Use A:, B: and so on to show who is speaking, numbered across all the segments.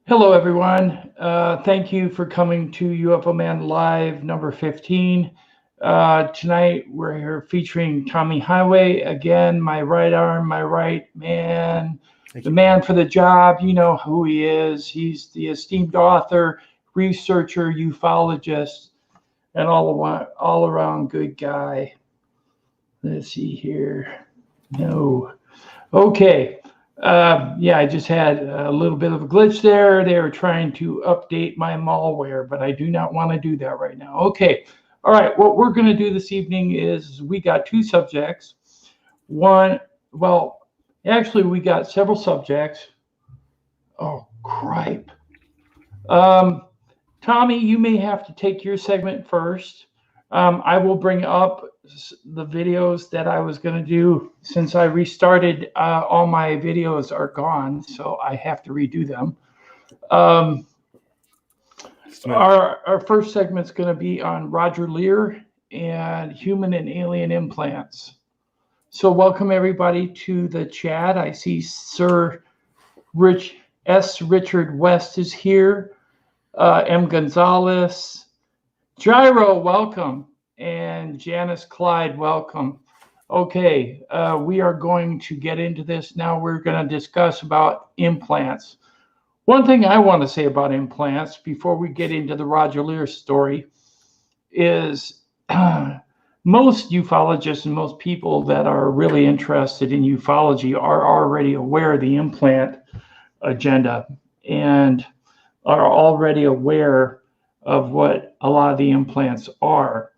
A: Hello, everyone. Thank you for coming to UFO Man Live number 15. Tonight, we're here featuring Tommy Highway. Again, my right arm, my right man,
B: Thank
A: the
B: you.
A: man for the job. You know who he is. He's the esteemed author, researcher, ufologist, and all around good guy. Let's see here. No. Okay. Yeah, I just had a little bit of a glitch there. They were trying to update my malware, but I do not want to do that right now. Okay. All right. What we're going to do this evening is we got two subjects. One, well, actually, we got several subjects. Oh, cripe. Um, Tommy, you may have to take your segment first. I will bring up the videos that I was going to do. Since I restarted, all my videos are gone, so I have to redo them. Um, our first segment's going to be on Roger Lear and human and alien implants. So welcome everybody to the chat. I see Sir Richard West is here. M. Gonzalez, Gyro, welcome. And Janice Clyde, welcome. Okay, we are going to get into this now. We're going to discuss about implants. One thing I want to say about implants before we get into the Roger Lear story is most ufologists and most people that are really interested in ufology are already aware of the implant agenda and are already aware of what a lot of the implants are.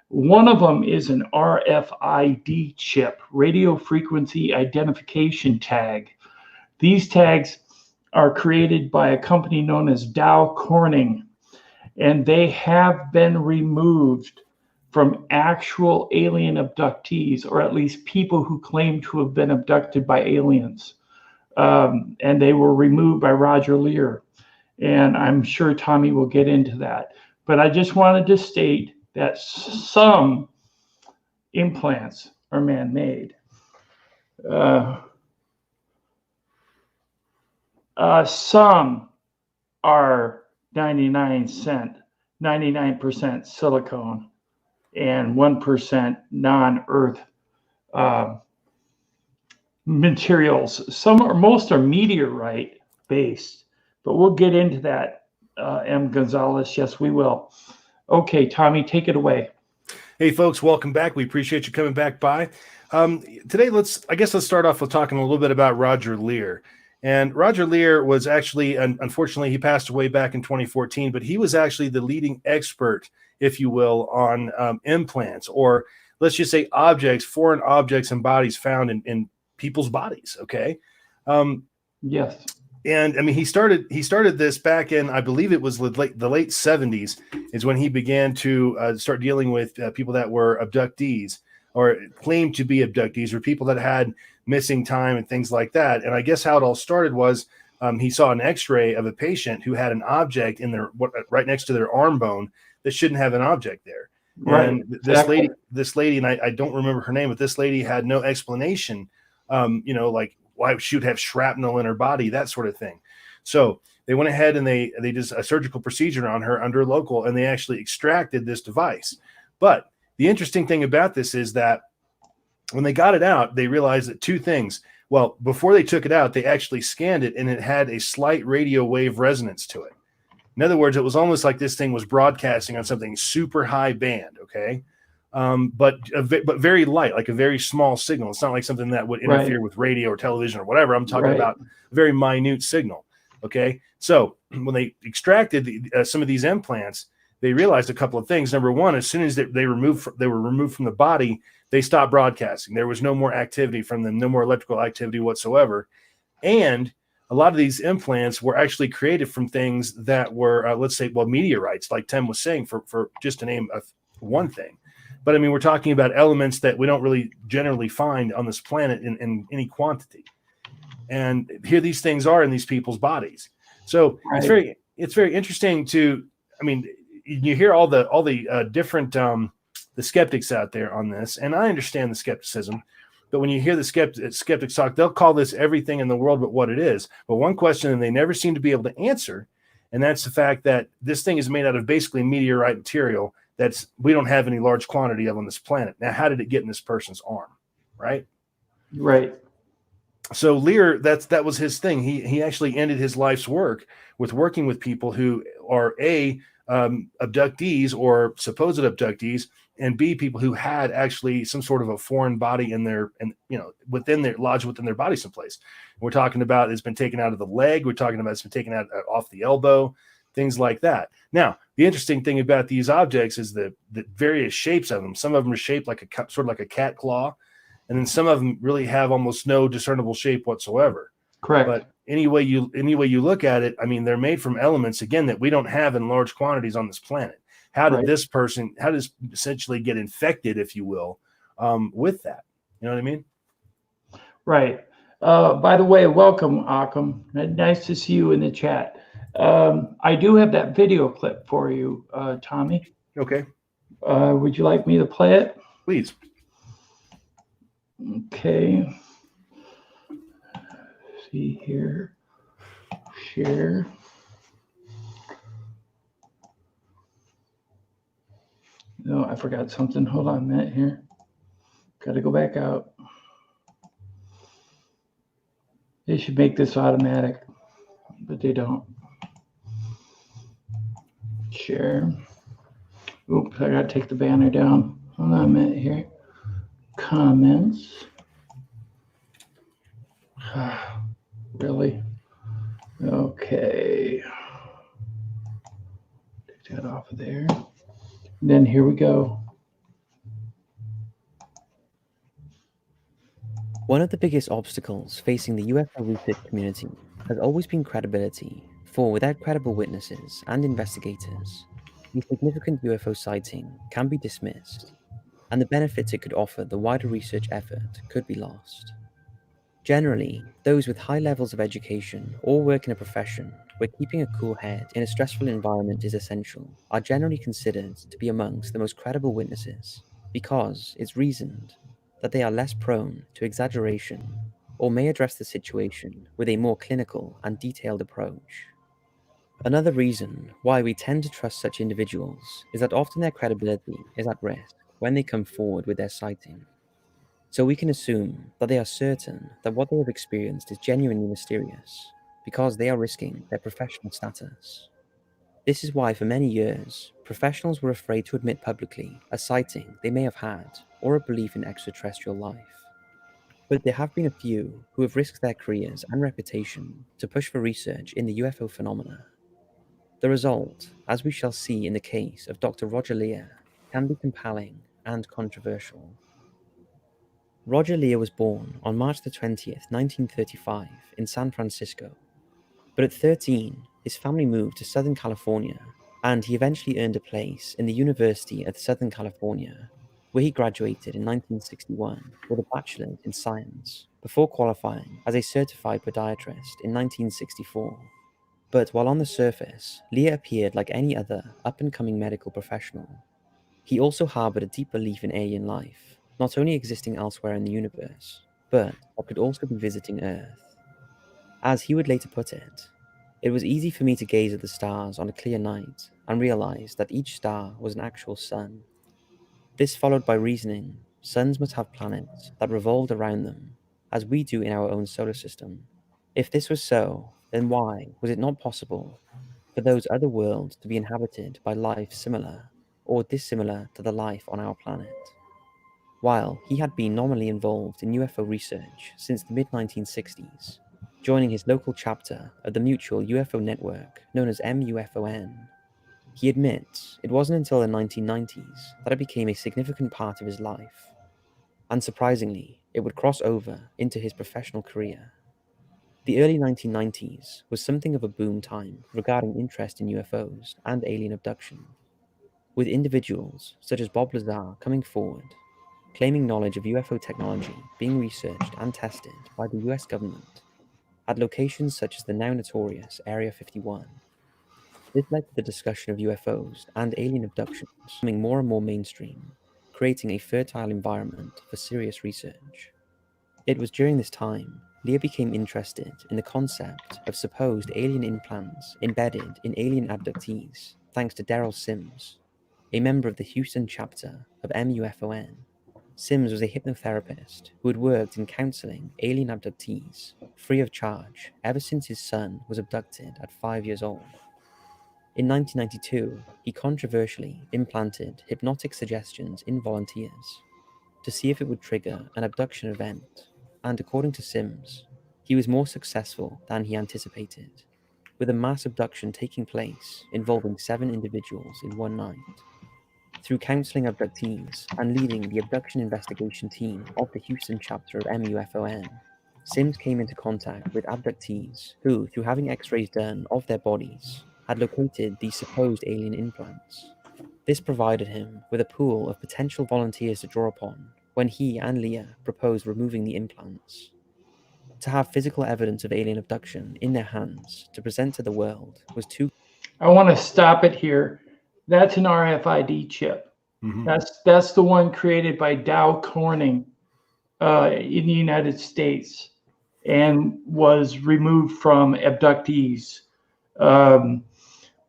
A: One of them is an RFID chip, radio frequency identification tag. These tags are created by a company known as Dow Corning, and they have been removed from actual alien abductees, or at least people who claim to have been abducted by aliens. And they were removed by Roger Lear. And I'm sure Tommy will get into that. But I just wanted to state that some implants are man-made. Some are 99% silicone and 1% non-earth materials. Most are meteorite based, but we'll get into that. M. Gonzalez, yes, we will. Okay, Tommy, take it away.
B: Hey, folks, welcome back. We appreciate you coming back by. Today, let's start off with talking a little bit about Roger Lear. And Roger Lear was actually, unfortunately, he passed away back in 2014, but he was actually the leading expert, if you will, on implants, or let's just say objects, foreign objects and bodies found in people's bodies. Okay.
A: Yes.
B: And I mean, he started this back in, I believe it was the late 70s is when he began to start dealing with people that were abductees or claimed to be abductees, or people that had missing time and things like that. And I guess how it all started was he saw an X-ray of a patient who had an object in their right next to their arm bone that shouldn't have an object there.
A: Right.
B: And this lady, and I don't remember her name, but this lady had no explanation, like why she would have shrapnel in her body, that sort of thing. So they went ahead and they did a surgical procedure on her under local, and they actually extracted this device. But the interesting thing about this is that when they got it out, they realized that two things. Well, before they took it out, they actually scanned it, and it had a slight radio wave resonance to it. In other words, it was almost like this thing was broadcasting on something super high band, okay? But very light, like a very small signal. It's not like something that would interfere with radio or television or whatever. I'm talking about a very minute signal, okay? So when they extracted some of these implants, they realized a couple of things. Number one, as soon as they were removed from the body, they stopped broadcasting. There was no more activity from them, no more electrical activity whatsoever. And a lot of these implants were actually created from things that were, let's say, meteorites, like Tim was saying, for just to name one thing. But I mean, we're talking about elements that we don't really generally find on this planet in any quantity. And here these things are in these people's bodies. So it's very interesting to, I mean, you hear all the different the skeptics out there on this, and I understand the skepticism, But when you hear the skeptics talk, they'll call this everything in the world but what it is. But one question they never seem to be able to answer, and that's the fact that this thing is made out of basically meteorite material we don't have any large quantity of on this planet. Now, how did it get in this person's arm, right?
A: Right.
B: So Lier, that was his thing. He actually ended his life's work with working with people who are abductees or supposed abductees, and B, people who had actually some sort of a foreign body in their, and lodged within their body someplace. We're talking about it's been taken out of the leg. We're talking about it's been taken out off the elbow, things like that. Now, the interesting thing about these objects is the various shapes of them. Some of them are shaped like sort of like a cat claw, and then some of them really have almost no discernible shape whatsoever.
A: Correct.
B: But any way you look at it, I mean, they're made from elements, again, that we don't have in large quantities on this planet. How did this person, how does essentially get infected, if you will, with that? You know what I mean?
A: Right. By the way, welcome, Akam. Nice to see you in the chat. I do have that video clip for you, Tommy.
B: Okay.
A: Would you like me to play it?
B: Please.
A: Okay. See here. Share. No, I forgot something. Hold on a minute here. Got to go back out. They should make this automatic, but they don't. Share. Oops, I got to take the banner down. Hold on a minute here. Comments. Really? Okay. Take that off of there. And then here we go.
C: One of the biggest obstacles facing the UFO research community has always been credibility, for without credible witnesses and investigators, a significant UFO sighting can be dismissed, and the benefits it could offer the wider research effort could be lost. Generally, those with high levels of education or work in a profession where keeping a cool head in a stressful environment is essential are generally considered to be amongst the most credible witnesses, because it's reasoned that they are less prone to exaggeration or may address the situation with a more clinical and detailed approach. Another reason why we tend to trust such individuals is that often their credibility is at risk when they come forward with their sighting. So we can assume that they are certain that what they have experienced is genuinely mysterious, because they are risking their professional status. This is why for many years, professionals were afraid to admit publicly a sighting they may have had or a belief in extraterrestrial life. But there have been a few who have risked their careers and reputation to push for research in the UFO phenomena. The result, as we shall see in the case of Dr. Roger Lier, can be compelling and controversial. Roger Lier was born on March the 20th, 1935 in San Francisco. But at 13, his family moved to Southern California, and he eventually earned a place in the University of Southern California, where he graduated in 1961 with a bachelor's in science, before qualifying as a certified podiatrist in 1964. But while on the surface, Lier appeared like any other up-and-coming medical professional. He also harbored a deep belief in alien life, not only existing elsewhere in the universe, but that could also be visiting Earth. As he would later put it was easy for me to gaze at the stars on a clear night and realize that each star was an actual sun. This followed by reasoning suns must have planets that revolved around them, as we do in our own solar system. If this was so, then why was it not possible for those other worlds to be inhabited by life similar or dissimilar to the life on our planet? While he had been nominally involved in UFO research since the mid-1960s, joining his local chapter of the mutual UFO network known as MUFON, he admits it wasn't until the 1990s that it became a significant part of his life. Unsurprisingly, it would cross over into his professional career. The early 1990s was something of a boom time regarding interest in UFOs and alien abduction, with individuals such as Bob Lazar coming forward, claiming knowledge of UFO technology being researched and tested by the US government at locations such as the now notorious Area 51. This led to the discussion of UFOs and alien abductions becoming more and more mainstream, creating a fertile environment for serious research. It was during this time Lier became interested in the concept of supposed alien implants embedded in alien abductees, thanks to Daryl Sims, a member of the Houston chapter of MUFON. Sims was a hypnotherapist who had worked in counseling alien abductees free of charge ever since his son was abducted at 5 years old. In 1992, he controversially implanted hypnotic suggestions in volunteers to see if it would trigger an abduction event, and according to Sims, he was more successful than he anticipated, with a mass abduction taking place involving 7 individuals in one night. Through counseling abductees and leading the abduction investigation team of the Houston chapter of MUFON, Sims came into contact with abductees who, through having x-rays done of their bodies, had located these supposed alien implants. This provided him with a pool of potential volunteers to draw upon when he and Lier proposed removing the implants. To have physical evidence of alien abduction in their hands to present to the world was too...
A: I want to stop it here. That's an RFID chip.
B: Mhm.
A: That's the one created by Dow Corning in the United States and was removed from abductees.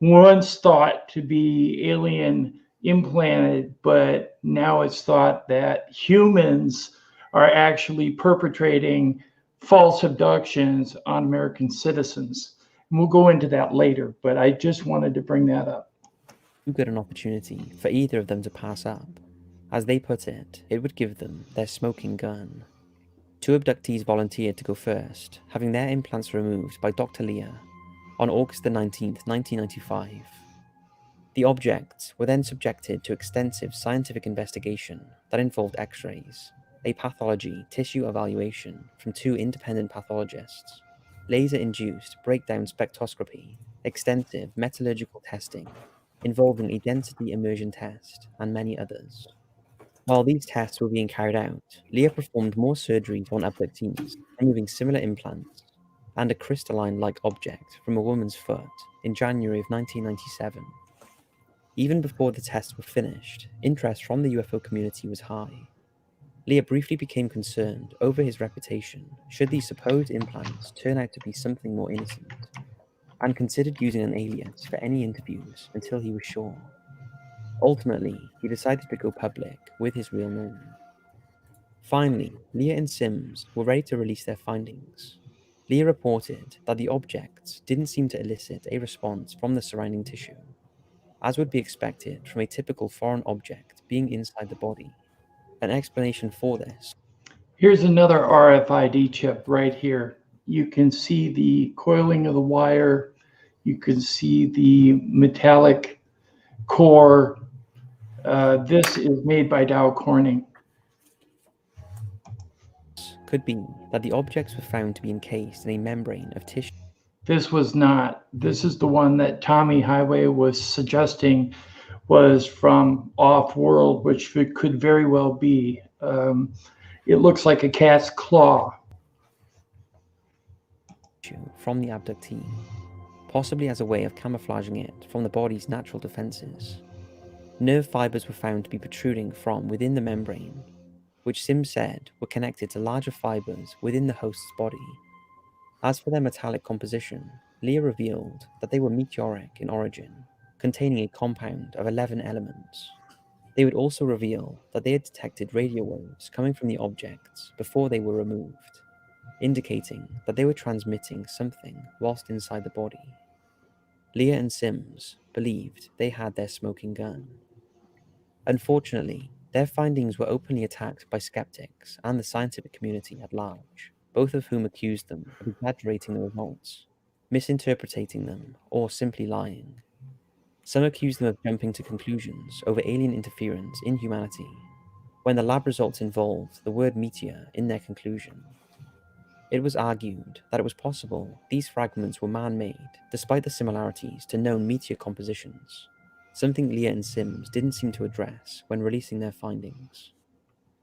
A: Once thought to be alien implanted, but now it's thought that humans are actually perpetrating false abductions on American citizens. And we'll go into that later, but I just wanted to bring that up.
C: too good an opportunity for either of them to pass up. As they put it would give them their smoking gun. 2 abductees volunteered to go first, having their implants removed by Dr. Lier on August the 19th, 1995. The objects were then subjected to extensive scientific investigation that involved x-rays, a pathology tissue evaluation from 2 independent pathologists, laser-induced breakdown spectroscopy, extensive metallurgical testing involving a density immersion test, and many others. While these tests were being carried out, Lier performed more surgeries on abductees, removing similar implants and a crystalline-like object from a woman's foot in January of 1997. Even before the tests were finished, interest from the UFO community was high. Lier briefly became concerned over his reputation should these supposed implants turn out to be something more innocent, and considered using an alias for any interviews until he was sure. Ultimately, he decided to go public with his real name. Finally, Lier and Sims were ready to release their findings. Lier reported that the objects didn't seem to elicit a response from the surrounding tissue, as would be expected from a typical foreign object being inside the body. An explanation for this.
A: Here's another RFID chip right here. You can see the coiling of the wire. You can see the metallic core. This is made by Dow Corning.
C: Could be that the objects were found to be encased in a membrane of tissue.
A: This was not. This is the one that Tommy Highway was suggesting was from off-world, which it could very well be. It looks like a cat's claw.
C: From the abductee, possibly as a way of camouflaging it from the body's natural defenses. Nerve fibers were found to be protruding from within the membrane, which Sims said were connected to larger fibers within the host's body. As for their metallic composition, Lier revealed that they were meteoric in origin, containing a compound of 11 elements. They would also reveal that they had detected radio waves coming from the objects before they were removed, indicating that they were transmitting something whilst inside the body. Lier and Sims believed they had their smoking gun. Unfortunately, their findings were openly attacked by skeptics and the scientific community at large, both of whom accused them of exaggerating the results, misinterpreting them, or simply lying. Some accused them of jumping to conclusions over alien interference in humanity, when the lab results involved the word meteor in their conclusion. It was argued that it was possible these fragments were man-made, despite the similarities to known meteor compositions, something Lier and Sims didn't seem to address when releasing their findings.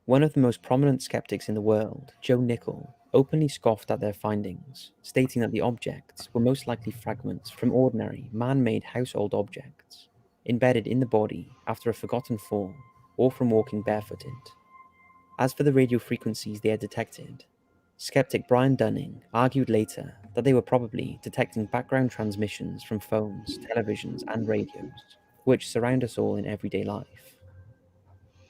C: One of the most prominent skeptics in the world, Joe Nickell, openly scoffed at their findings, stating that the objects were most likely fragments from ordinary, man-made household objects, embedded in the body after a forgotten fall, or from walking barefooted. As for the radio frequencies they had detected, Skeptic Brian Dunning argued later that they were probably detecting background transmissions from phones, televisions, and radios, which surround us all in everyday life.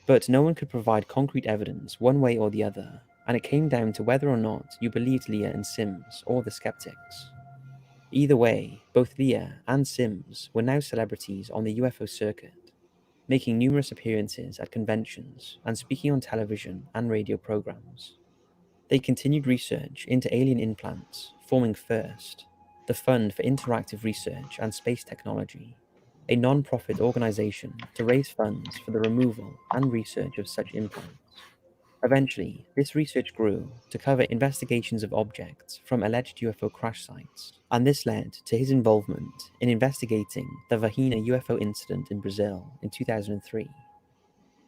C: But no one could provide concrete evidence one way or the other, and it came down to whether or not you believed Lier and Sims or the skeptics. Either way, both Lier and Sims were now celebrities on the UFO circuit, making numerous appearances at conventions and speaking on television and radio programs. They continued research into alien implants, forming FIRST, the Fund for Interactive Research and Space Technology, a non-profit organization to raise funds for the removal and research of such implants. Eventually, this research grew to cover investigations of objects from alleged UFO crash sites, and this led to his involvement in investigating the Vahina UFO incident in Brazil in 2003.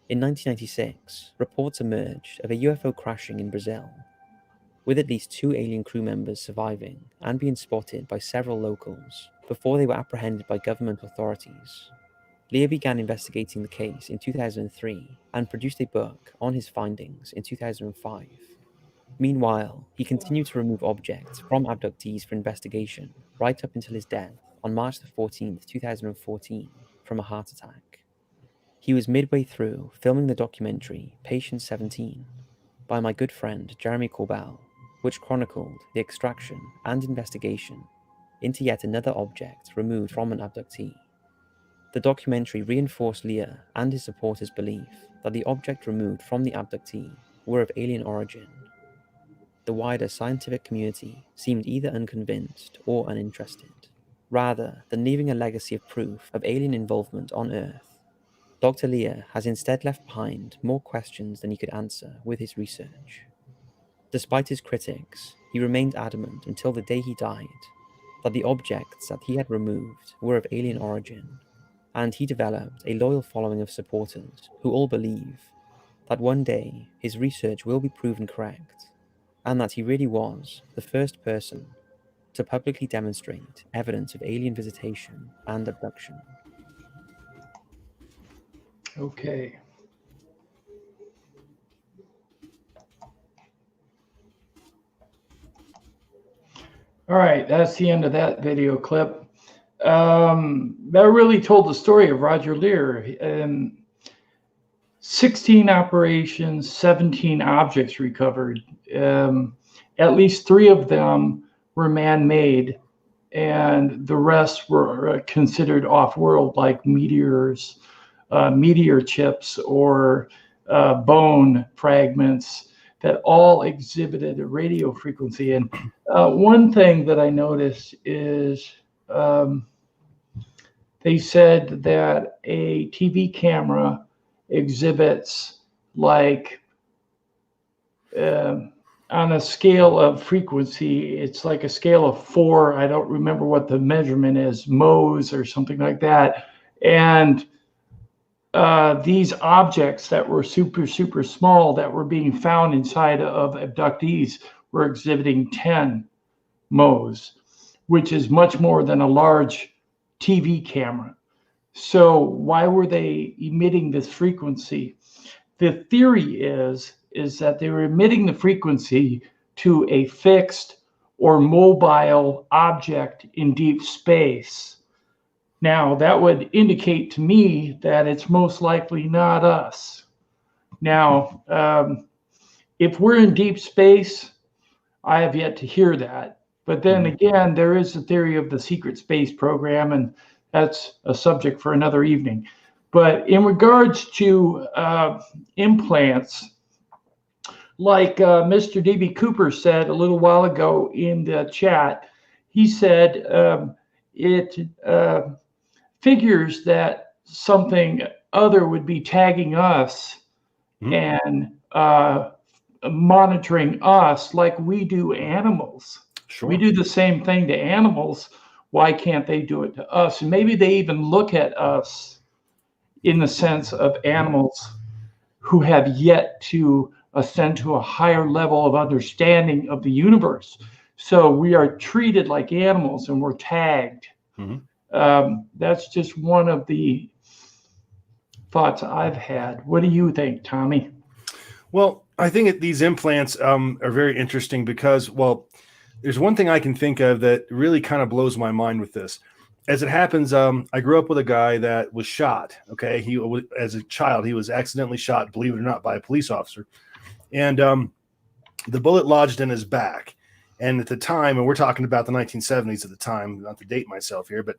C: In 1996, reports emerged of a UFO crashing in Brazil, with at least 2 alien crew members surviving and being spotted by several locals before they were apprehended by government authorities. Lier began investigating the case in 2003 and produced a book on his findings in 2005. Meanwhile, he continued to remove objects from abductees for investigation right up until his death on March 14, 2014, from a heart attack. He was midway through filming the documentary Patient 17 by my good friend Jeremy Corbell, which chronicled the extraction and investigation into yet another object removed from an abductee. The documentary reinforced Lier and his supporters' belief that the object removed from the abductee were of alien origin. The wider scientific community seemed either unconvinced or uninterested. Rather than leaving a legacy of proof of alien involvement on Earth, Dr. Lier has instead left behind more questions than he could answer with his research. Despite his critics, he remained adamant until the day he died that the objects that he had removed were of alien origin, and he developed a loyal following of supporters who all believe that one day his research will be proven correct, and that he really was the first person to publicly demonstrate evidence of alien visitation and abduction.
A: Okay. All right, that's the end of that video clip. That really told the story of Roger Lier. 16 operations, 17 objects recovered. At least 3 of them were man-made, and the rest were considered off-world, like meteors, meteor chips, or bone fragments that all exhibited a radio frequency. And one thing that I noticed is they said that a TV camera exhibits like on a scale of frequency, it's like a scale of 4. I don't remember what the measurement is, Mohs or something like that. And these objects that were super, super small that were being found inside of abductees were exhibiting 10 Mohs, which is much more than a large TV camera. So why were they emitting this frequency? The theory is that they were emitting the frequency to a fixed or mobile object in deep space. Now, that would indicate to me that it's most likely not us. Now, if we're in deep space, I have yet to hear that. But then again, there is the theory of the secret space program, and that's a subject for another evening. But in regards to implants, like Mr. D.B. Cooper said a little while ago in the chat, he said it figures that something other would be tagging us and monitoring us like we do animals.
B: Sure.
A: We do the same thing to animals. Why can't they do it to us? And maybe they even look at us in the sense of animals who have yet to ascend to a higher level of understanding of the universe. So we are treated like animals and we're tagged. That's just one of the thoughts I've had. What do you think, Tommy?
B: Well, I think these implants are very interesting because, well, there's one thing I can think of that really kind of blows my mind with this. As it happens, I grew up with a guy that was shot. Okay, as a child, he was accidentally shot, believe it or not, by a police officer, and the bullet lodged in his back. And at the time, and we're talking about the 1970s at the time, not to date myself here, but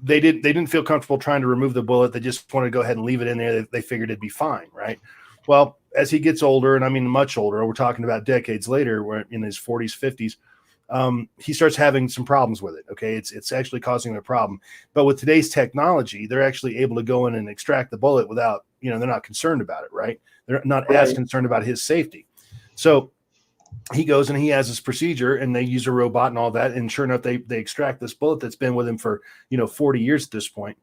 B: they didn't feel comfortable trying to remove the bullet. They just wanted to go ahead and leave it in there. They figured it'd be fine, right? Well, as he gets older, and I mean much older, we're talking about decades later, where in his 40s, 50s, he starts having some problems with it. Okay, it's actually causing him a problem. But with today's technology, they're actually able to go in and extract the bullet without, they're not concerned about it, right? They're not as concerned about his safety. So he goes and he has this procedure, and they use a robot and all that, and sure enough, they extract this bullet that's been with him for 40 years at this point.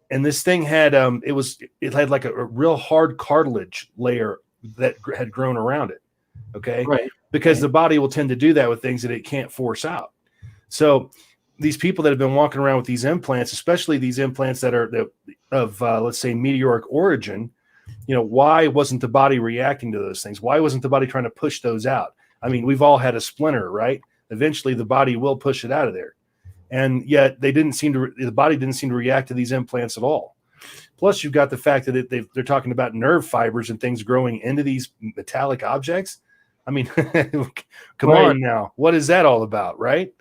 B: And this thing had it had like a real hard cartilage layer that had grown around it. Okay,
A: Right.
B: Because the body will tend to do that with things that it can't force out. So these people that have been walking around with these implants, especially these implants that are of let's say meteoric origin, why wasn't the body reacting to those things? Why wasn't the body trying to push those out? I mean, we've all had a splinter, right? Eventually the body will push it out of there. And yet the body didn't seem to react to these implants at all. Plus, you've got the fact that they're talking about nerve fibers and things growing into these metallic objects. I mean, come on now. What is that all about, right?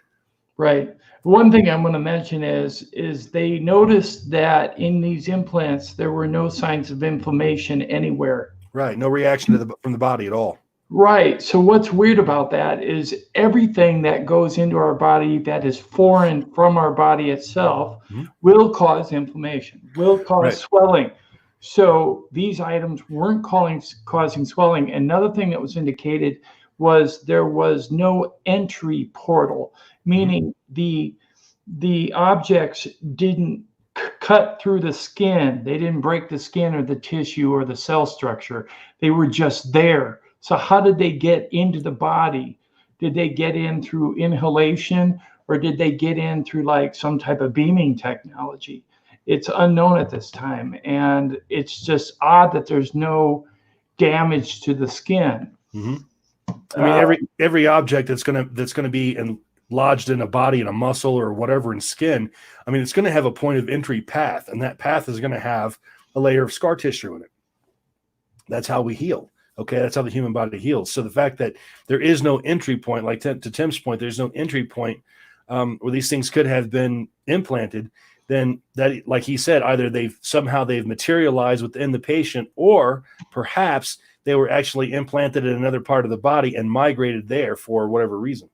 A: Right. One thing I'm going to mention is they noticed that in these implants, there were no signs of inflammation anywhere.
B: Right. No reaction from the body at all.
A: Right. So what's weird about that is everything that goes into our body that is foreign from our body itself will cause inflammation, will cause swelling. So these items weren't causing swelling. Another thing that was indicated was there was no entry portal, meaning the objects didn't cut through the skin. They didn't break the skin or the tissue or the cell structure. They were just there. So how did they get into the body? Did they get in through inhalation, or did they get in through like some type of beaming technology? It's unknown at this time. And it's just odd that there's no damage to the skin.
B: I mean, every object that's gonna be lodged in a body, in a muscle or whatever in skin, I mean, it's going to have a point of entry path, and that path is going to have a layer of scar tissue in it. That's how we heal. Okay, that's how the human body heals. So the fact that there is no entry point, like to Tim's point, there's no entry point where these things could have been implanted, then that, like he said, either they've materialized within the patient, or perhaps they were actually implanted in another part of the body and migrated there for whatever reason.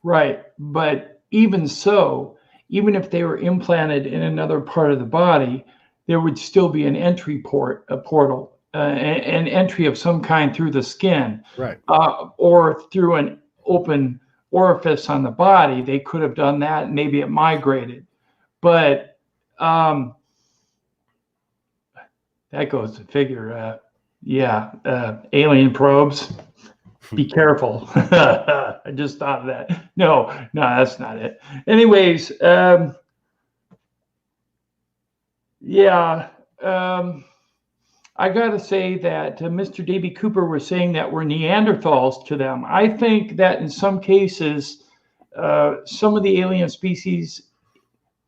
B: Right.
A: But even so, even if they were implanted in another part of the body, there would still be an entry portal. An entry of some kind through the skin,
B: right,
A: or through an open orifice on the body. They could have done that, and maybe it migrated. But that goes to figure. Alien probes. Be careful. I just thought of that. No, that's not it. Anyways, I got to say that Mr. Davy Cooper was saying that we're Neanderthals to them. I think that in some cases, some of the alien species,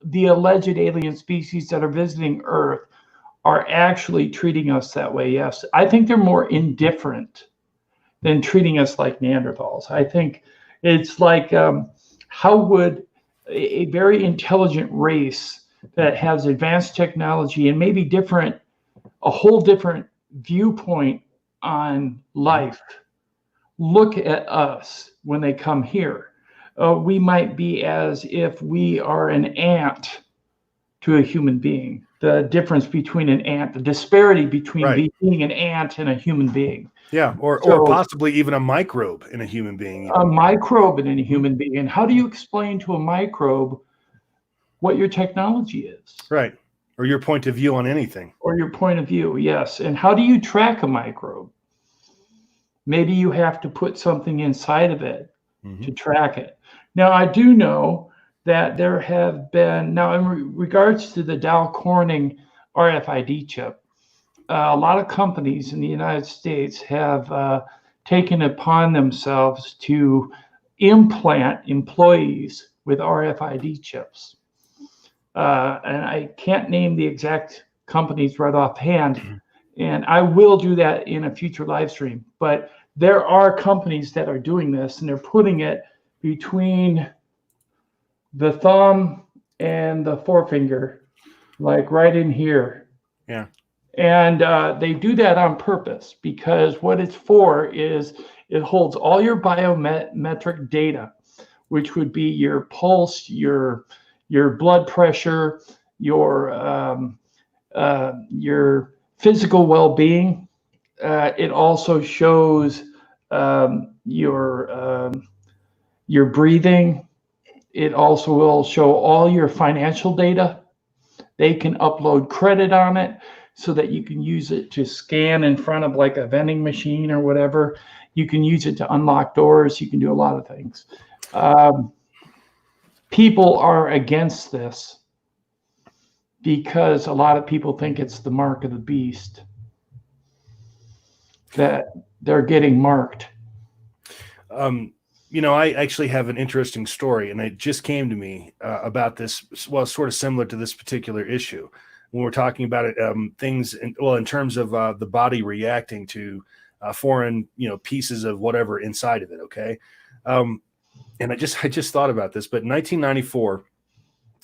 A: the alleged alien species that are visiting Earth, are actually treating us that way. Yes, I think they're more indifferent than treating us like Neanderthals. I think it's like, how would a very intelligent race that has advanced technology and maybe a whole different viewpoint on life look at us when they come here? We might be as if we are an ant to a human being. The difference between an ant, the disparity between being an ant and a human being.
B: Yeah, or possibly even a microbe in a human being.
A: A microbe in a human being. And how do you explain to a microbe what your technology is?
B: Right. Or your point of view on anything.
A: Or your point of view, yes. And how do you track a microbe? Maybe you have to put something inside of it to track it. Now, I do know that there have been, now in regards to the Dow Corning RFID chip, a lot of companies in the United States have taken upon themselves to implant employees with RFID chips. And I can't name the exact companies right offhand, and I will do that in a future live stream. But there are companies that are doing this, and they're putting it between the thumb and the forefinger, like right in here.
B: Yeah.
A: And they do that on purpose, because what it's for is it holds all your biometric data, which would be your pulse, your blood pressure, your physical well-being. It also shows your breathing. It also will show all your financial data. They can upload credit on it so that you can use it to scan in front of like a vending machine or whatever. You can use it to unlock doors. You can do a lot of things. People are against this because a lot of people think it's the mark of the beast, that they're getting marked.
B: I actually have an interesting story, and it just came to me about this. Well, sort of similar to this particular issue when we're talking about it, things in terms of the body reacting to foreign, pieces of whatever inside of it. Okay. And I just thought about this, but in 1994,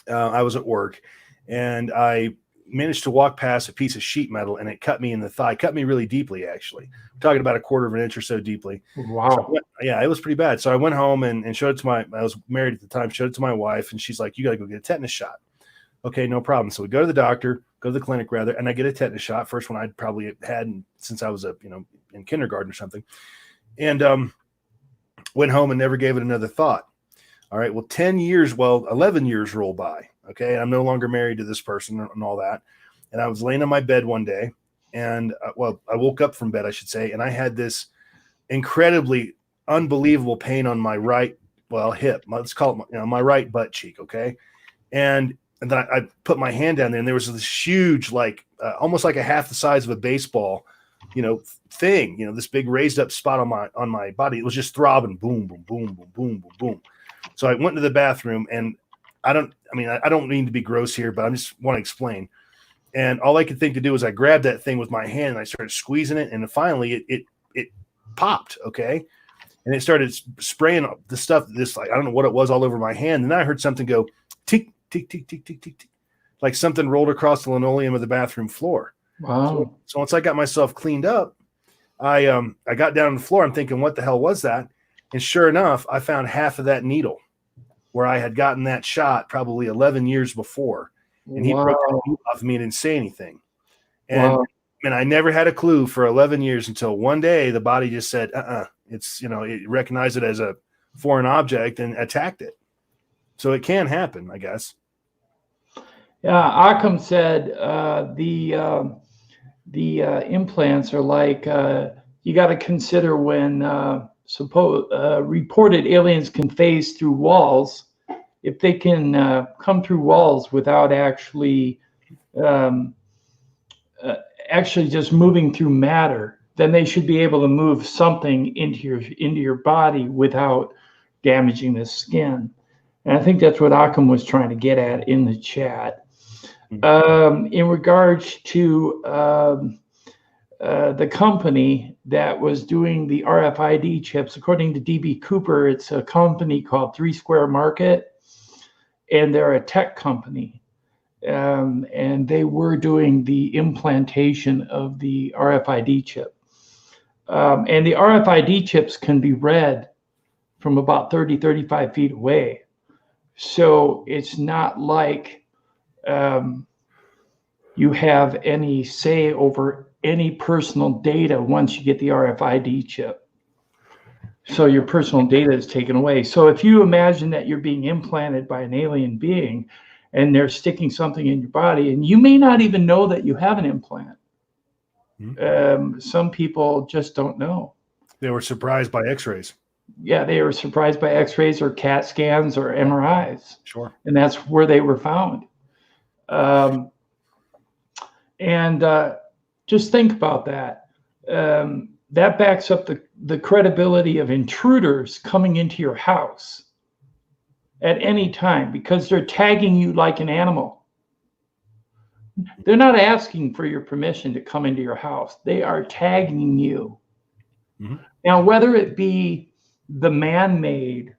B: I was at work and I managed to walk past a piece of sheet metal and it cut me in the thigh, cut me really deeply, actually. I'm talking about a quarter of an inch or so deeply.
A: Wow.
B: So yeah, it was pretty bad. So I went home and showed it to I was married at the time, showed it to my wife, and she's like, you got to go get a tetanus shot. Okay, no problem. So we go to the doctor, go to the clinic rather, and I get a tetanus shot. First one I'd probably had since I was in kindergarten or something. And went home and never gave it another thought. All right. Well, 11 years roll by. Okay. I'm no longer married to this person and all that. And I was laying on my bed one day and I woke up from bed, I should say. And I had this incredibly unbelievable pain on my right, hip, let's call it, my right butt cheek. Okay. And then I put my hand down there and there was this huge, almost like a half the size of a baseball, thing, this big raised up spot on my body. It was just throbbing, boom, boom, boom, boom, boom, boom, boom. So I went to the bathroom, and I don't mean to be gross here, but I just want to explain. And all I could think to do was I grabbed that thing with my hand and I started squeezing it, and finally it popped, okay, and it started spraying the stuff. I don't know what it was all over my hand, and then I heard something go tick tick tick tick tick tick tick, like something rolled across the linoleum of the bathroom floor.
A: Wow.
B: So once I got myself cleaned up, I got down on the floor. I'm thinking, what the hell was that? And sure enough, I found half of that needle where I had gotten that shot probably 11 years before. And he broke the needle off me and didn't say anything. And I never had a clue for 11 years until one day the body just said, it's, it recognized it as a foreign object and attacked it. So it can happen, I guess.
A: Yeah, Occam said the implants are like you got to consider when reported aliens can phase through walls. If they can come through walls without actually just moving through matter, then they should be able to move something into your body without damaging the skin. And I think that's what Occam was trying to get at in the chat. In regards to the company that was doing the RFID chips, according to DB Cooper, it's a company called 3 Square Market, and they're a tech company. And they were doing the implantation of the RFID chip. And the RFID chips can be read from about 30, 35 feet away. So it's not like you have any say over any personal data once you get the RFID chip. So your personal data is taken away. So if you imagine that you're being implanted by an alien being and they're sticking something in your body, and you may not even know that you have an implant. Some people just don't know.
B: They were surprised by x-rays.
A: Yeah, they were surprised by x-rays or CAT scans or MRIs.
B: Sure.
A: And that's where they were found. Just think about that. That backs up the credibility of intruders coming into your house at any time, because they're tagging you like an animal. They're not asking for your permission to come into your house. They are tagging you.
B: Mm-hmm.
A: Now, whether it be the man-made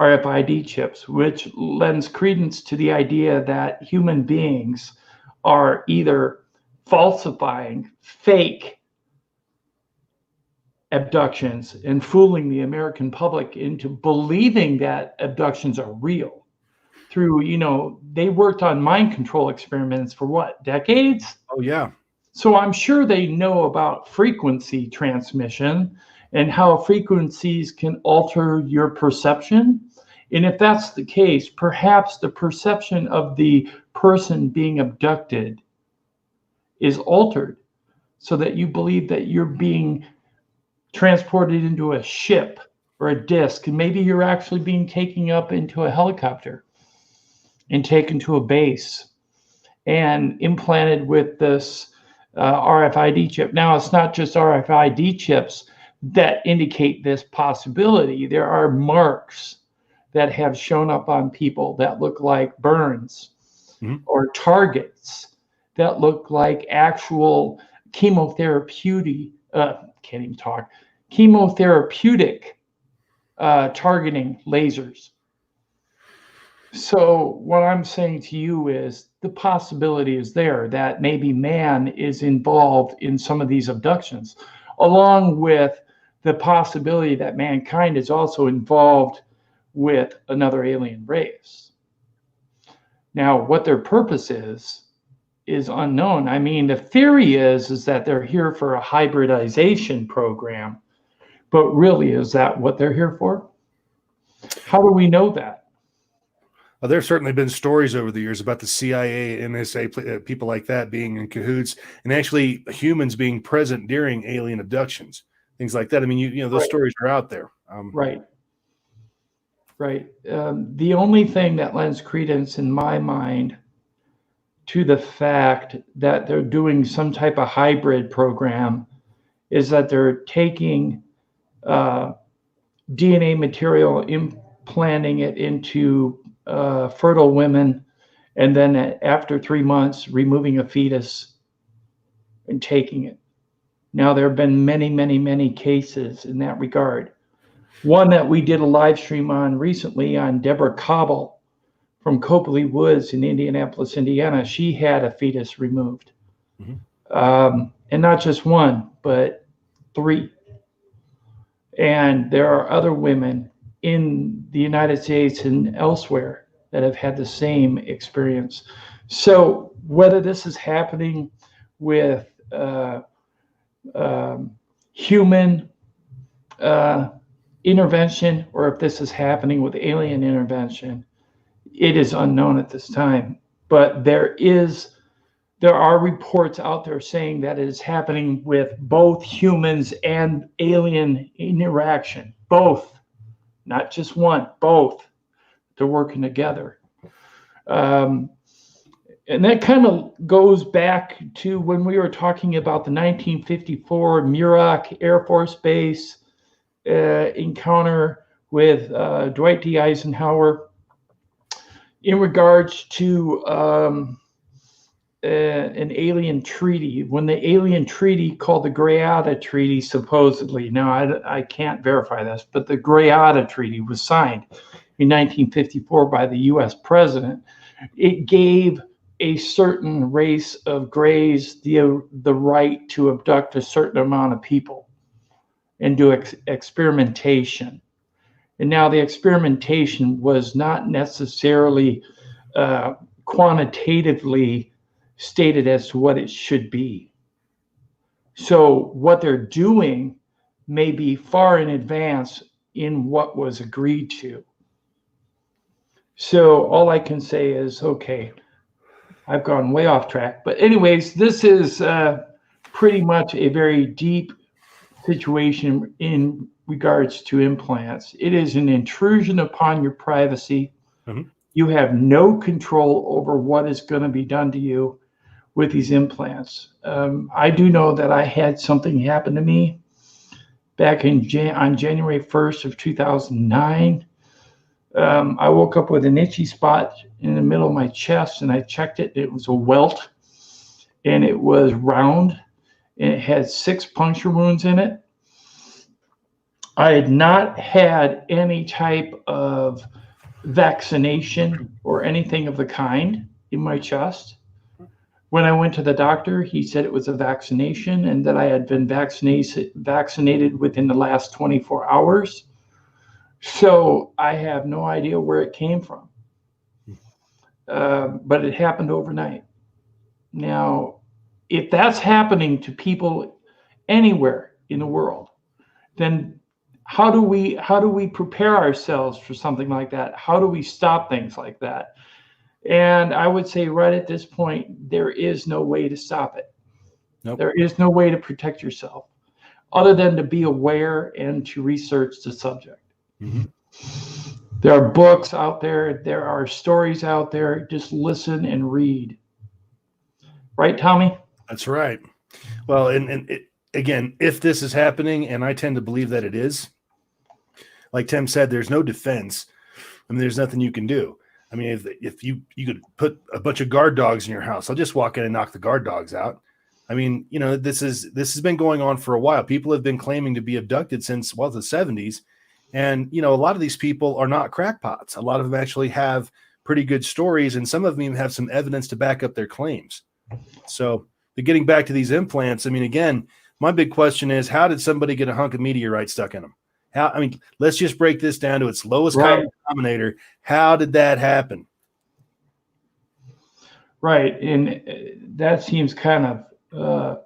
A: RFID chips, which lends credence to the idea that human beings are either falsifying fake abductions and fooling the American public into believing that abductions are real through, they worked on mind control experiments for what, decades?
B: Oh, yeah.
A: So I'm sure they know about frequency transmission and how frequencies can alter your perception. And if that's the case, perhaps the perception of the person being abducted is altered so that you believe that you're being transported into a ship or a disc, and maybe you're actually being taken up into a helicopter and taken to a base and implanted with this RFID chip. Now, it's not just RFID chips that indicate this possibility. There are marks that have shown up on people that look like burns, or targets that look like actual chemotherapeutic targeting lasers. So what I'm saying to you is the possibility is there that maybe man is involved in some of these abductions, along with the possibility that mankind is also involved with another alien race. Now, what their purpose is unknown. I mean, the theory is that they're here for a hybridization program, but really, is that what they're here for? How do we know that?
B: Well, there's certainly been stories over the years about the CIA, NSA, people like that being in cahoots, and actually humans being present during alien abductions, things like that. I mean, those stories are out there.
A: Right. The only thing that lends credence in my mind to the fact that they're doing some type of hybrid program is that they're taking DNA material, implanting it into fertile women, and then after 3 months, removing a fetus and taking it. Now, there have been many, many, many cases in that regard. One that we did a live stream on recently on Deborah Cobble from Copley Woods in Indianapolis, Indiana. She had a fetus removed. And not just one, but 3. And there are other women in the United States and elsewhere that have had the same experience. So whether this is happening with human intervention, or if this is happening with alien intervention, it is unknown at this time. But there are reports out there saying that it is happening with both humans and alien interaction. Both, not just one, both. They're working together. And that kind of goes back to when we were talking about the 1954 Muroc Air Force Base encounter with Dwight D. Eisenhower in regards to an alien treaty. When the alien treaty called the Greada Treaty, supposedly, now I can't verify this, but the Greada Treaty was signed in 1954 by the U.S. president. It gave a certain race of Greys the right to abduct a certain amount of people and do experimentation. And now the experimentation was not necessarily quantitatively stated as to what it should be. So what they're doing may be far in advance in what was agreed to. So all I can say is, okay, I've gone way off track. But anyways, this is pretty much a very deep situation in regards to implants. It is an intrusion upon your privacy. You have no control over what is going to be done to you. with these implants. I do know that I had something happen to me back on January 1st of 2009. I woke up with an itchy spot in the middle of my chest, and I checked it. It was a welt, and it was round, and it had 6 puncture wounds in it. I had not had any type of vaccination or anything of the kind in my chest. When I went to the doctor, he said it was a vaccination and that I had been vaccinated within the last 24 hours. So I have no idea where it came from. But it happened overnight. Now, if that's happening to people anywhere in the world, then how do we prepare ourselves for something like that? How do we stop things like that? And I would say right at this point, there is no way to stop it.
B: Nope.
A: There is no way to protect yourself other than to be aware and to research the subject.
B: Mm-hmm.
A: There are books out there. There are stories out there. Just listen and read. Right, Tommy?
B: That's right. Well, and again, if this is happening, and I tend to believe that it is, like Tim said, there's no defense. I mean, there's nothing you can do. I mean, if you could put a bunch of guard dogs in your house, I'll just walk in and knock the guard dogs out. I mean, you know, this has been going on for a while. People have been claiming to be abducted since, well, the 70s. And, you know, a lot of these people are not crackpots. A lot of them actually have pretty good stories, and some of them even have some evidence to back up their claims. So getting back to these implants, I mean, again, my big question is, how did somebody get a hunk of meteorite stuck in them? I mean, let's just break this down to its lowest common denominator. How did that happen?
A: Right. And that seems kind of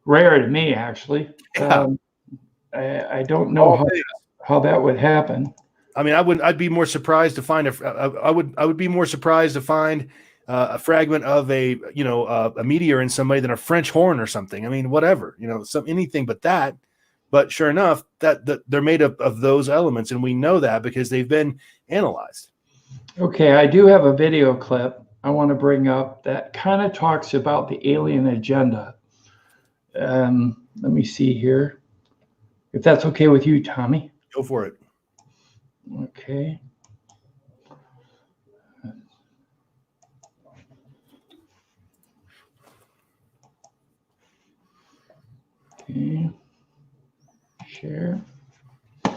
A: rare to me, actually. I don't know how that would happen.
B: I mean, I'd be more surprised to find I would be more surprised to find a fragment of a meteor in somebody than a French horn or something. I mean, whatever, anything but that. But sure enough, that they're made up of those elements, and we know that because they've been analyzed.
A: Okay, I do have a video clip I want to bring up that kind of talks about the alien agenda. Let me see here, if that's okay with you, Tommy.
B: Go for it.
A: Okay. Okay. Share. Take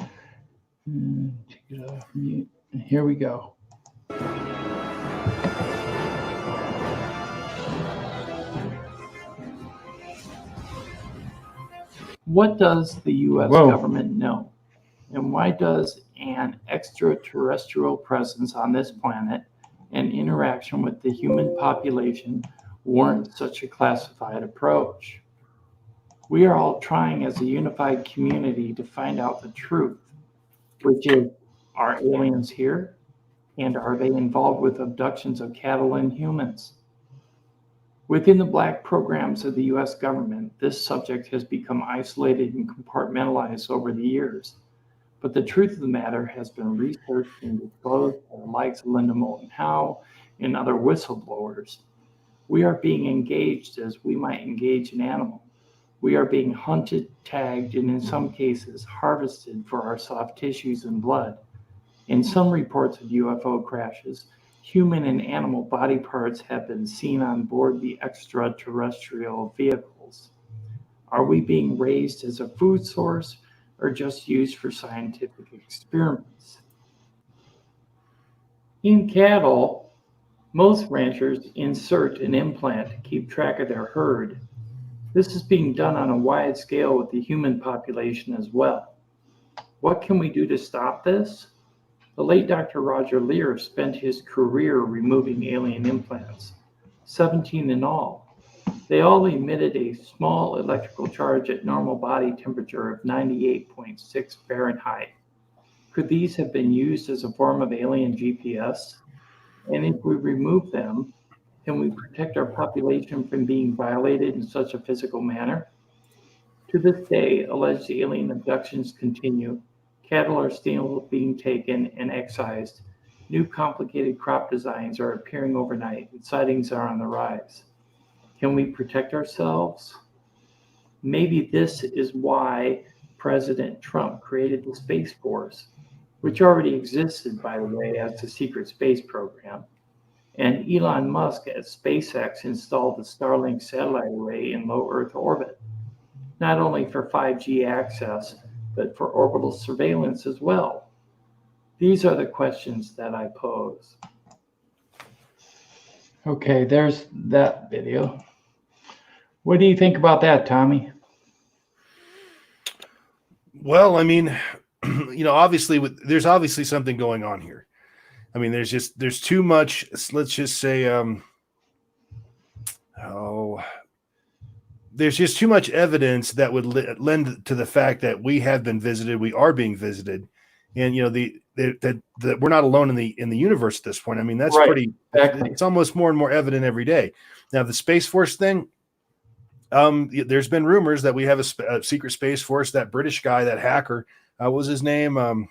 A: it off mute. Here we go. What does the U.S. government know? And why does an extraterrestrial presence on this planet and interaction with the human population warrant such a classified approach? We are all trying as a unified community to find out the truth, which is, are aliens here? And are they involved with abductions of cattle and humans? Within the black programs of the US government, this subject has become isolated and compartmentalized over the years. But the truth of the matter has been researched and disclosed by the likes of Linda Moulton Howe and other whistleblowers. We are being engaged as we might engage an animal. We are being hunted, tagged, and in some cases harvested for our soft tissues and blood. In some reports of UFO crashes, human and animal body parts have been seen on board the extraterrestrial vehicles. Are we being raised as a food source or just used for scientific experiments? In cattle, most ranchers insert an implant to keep track of their herd. This is being done on a wide scale with the human population as well. What can we do to stop this? The late Dr. Roger Lier spent his career removing alien implants, 17 in all. They all emitted a small electrical charge at normal body temperature of 98.6 Fahrenheit. Could these have been used as a form of alien GPS? And if we remove them, can we protect our population from being violated in such a physical manner? To this day, alleged alien abductions continue. Cattle are still being taken and excised. New complicated crop designs are appearing overnight, and sightings are on the rise. Can we protect ourselves? Maybe this is why President Trump created the Space Force, which already existed, by the way, as the secret space program. And Elon Musk at SpaceX installed the Starlink satellite array in low Earth orbit, not only for 5G access, but for orbital surveillance as well. These are the questions that I pose. Okay, there's that video. What do you think about that, Tommy?
B: Well, I mean, obviously, there's obviously something going on here. I mean, there's too much. Let's just say, there's just too much evidence that would lend to the fact that we have been visited, we are being visited, and that we're not alone in the universe at this point. I mean, that's right. Exactly. It's almost more and more evident every day. Now, the Space Force thing. There's been rumors that we have a secret Space Force. That British guy, that hacker, what was his name?
A: Gary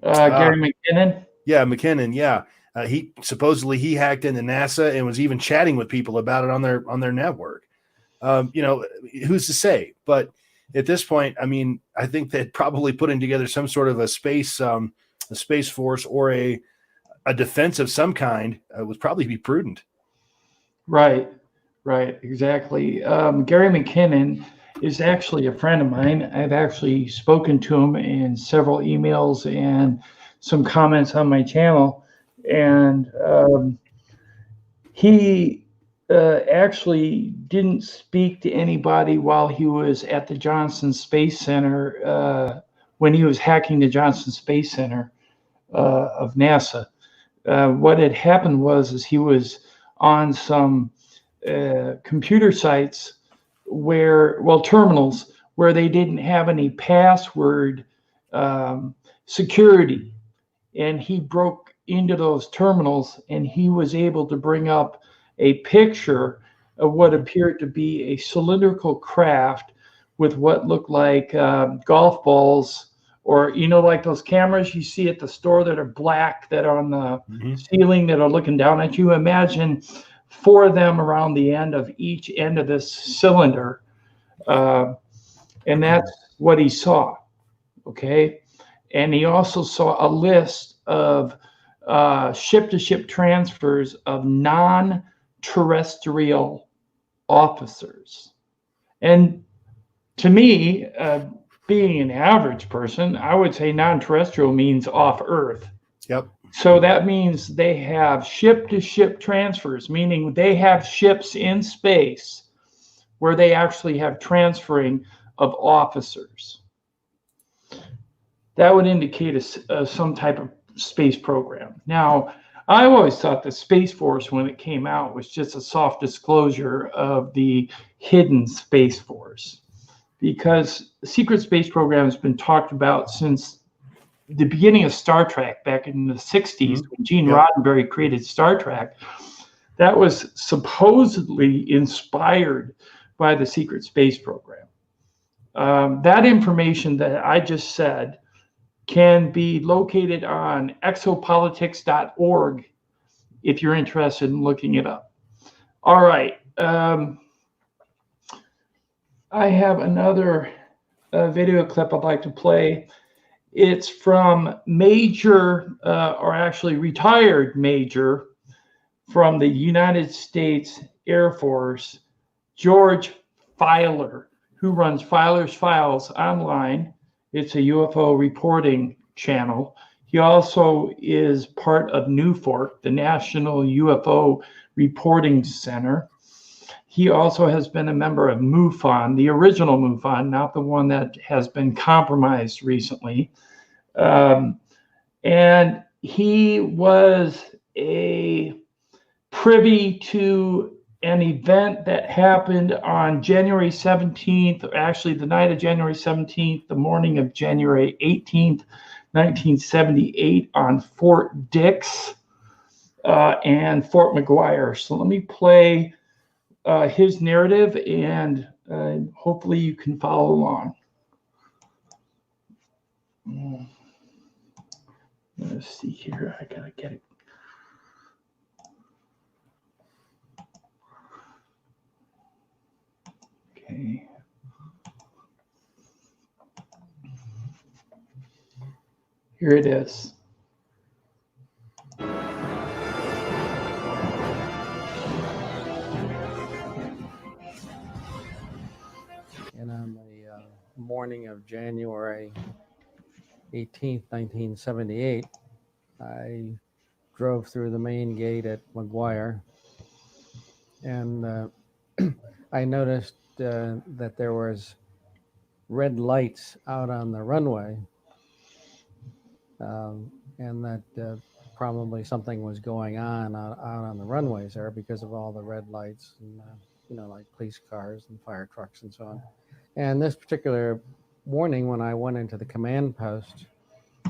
A: McKinnon.
B: Yeah, McKinnon. Yeah, he supposedly hacked into NASA and was even chatting with people about it on their network. Who's to say? But at this point, I mean, I think that probably putting together some sort of a Space Force or a defense of some kind would probably be prudent.
A: Right. Right, exactly. Gary McKinnon is actually a friend of mine. I've actually spoken to him in several emails and some comments on my channel. And he actually didn't speak to anybody while he was at the Johnson Space Center, when he was hacking the Johnson Space Center of NASA. What had happened was he was on some computer sites terminals where they didn't have any password security, and he broke into those terminals and he was able to bring up a picture of what appeared to be a cylindrical craft with what looked like golf balls, or like those cameras you see at the store that are black, that are on the ceiling, that are looking down at you. Imagine 4 of them around the end of each end of this cylinder. And that's what he saw. Okay. And he also saw a list of ship-to-ship transfers of non-terrestrial officers. And to me, being an average person, I would say non-terrestrial means off Earth.
B: Yep.
A: So that means they have ship-to-ship transfers, meaning they have ships in space where they actually have transferring of officers. That would indicate some type of space program. Now, I always thought the Space Force, when it came out, was just a soft disclosure of the hidden Space Force, because the secret space program has been talked about since the beginning of Star Trek back in the 60s, when Gene Roddenberry created Star Trek. That was supposedly inspired by the secret space program. That information that I just said can be located on exopolitics.org if you're interested in looking it up. All right. I have another video clip I'd like to play. It's from Major, or actually retired Major from the United States Air Force, George Filer, who runs Filer's Files online. It's a UFO reporting channel. He also is part of NUFORC, the National UFO Reporting Center. He also has been a member of MUFON, the original MUFON, not the one that has been compromised recently. And he was privy to an event that happened on January 17th, actually the night of January 17th, the morning of January 18th, 1978, on FT.DIX and Fort Mcguire. So let me play his narrative, and hopefully you can follow along. Let's see here. I gotta get it. Here it is.
D: And on the morning of January 18th, 1978, I drove through the main gate at Mcguire, and I noticed that there was red lights out on the runway, and that probably something was going on out on the runways there because of all the red lights and like police cars and fire trucks and so on. And this particular morning, when I went into the command post,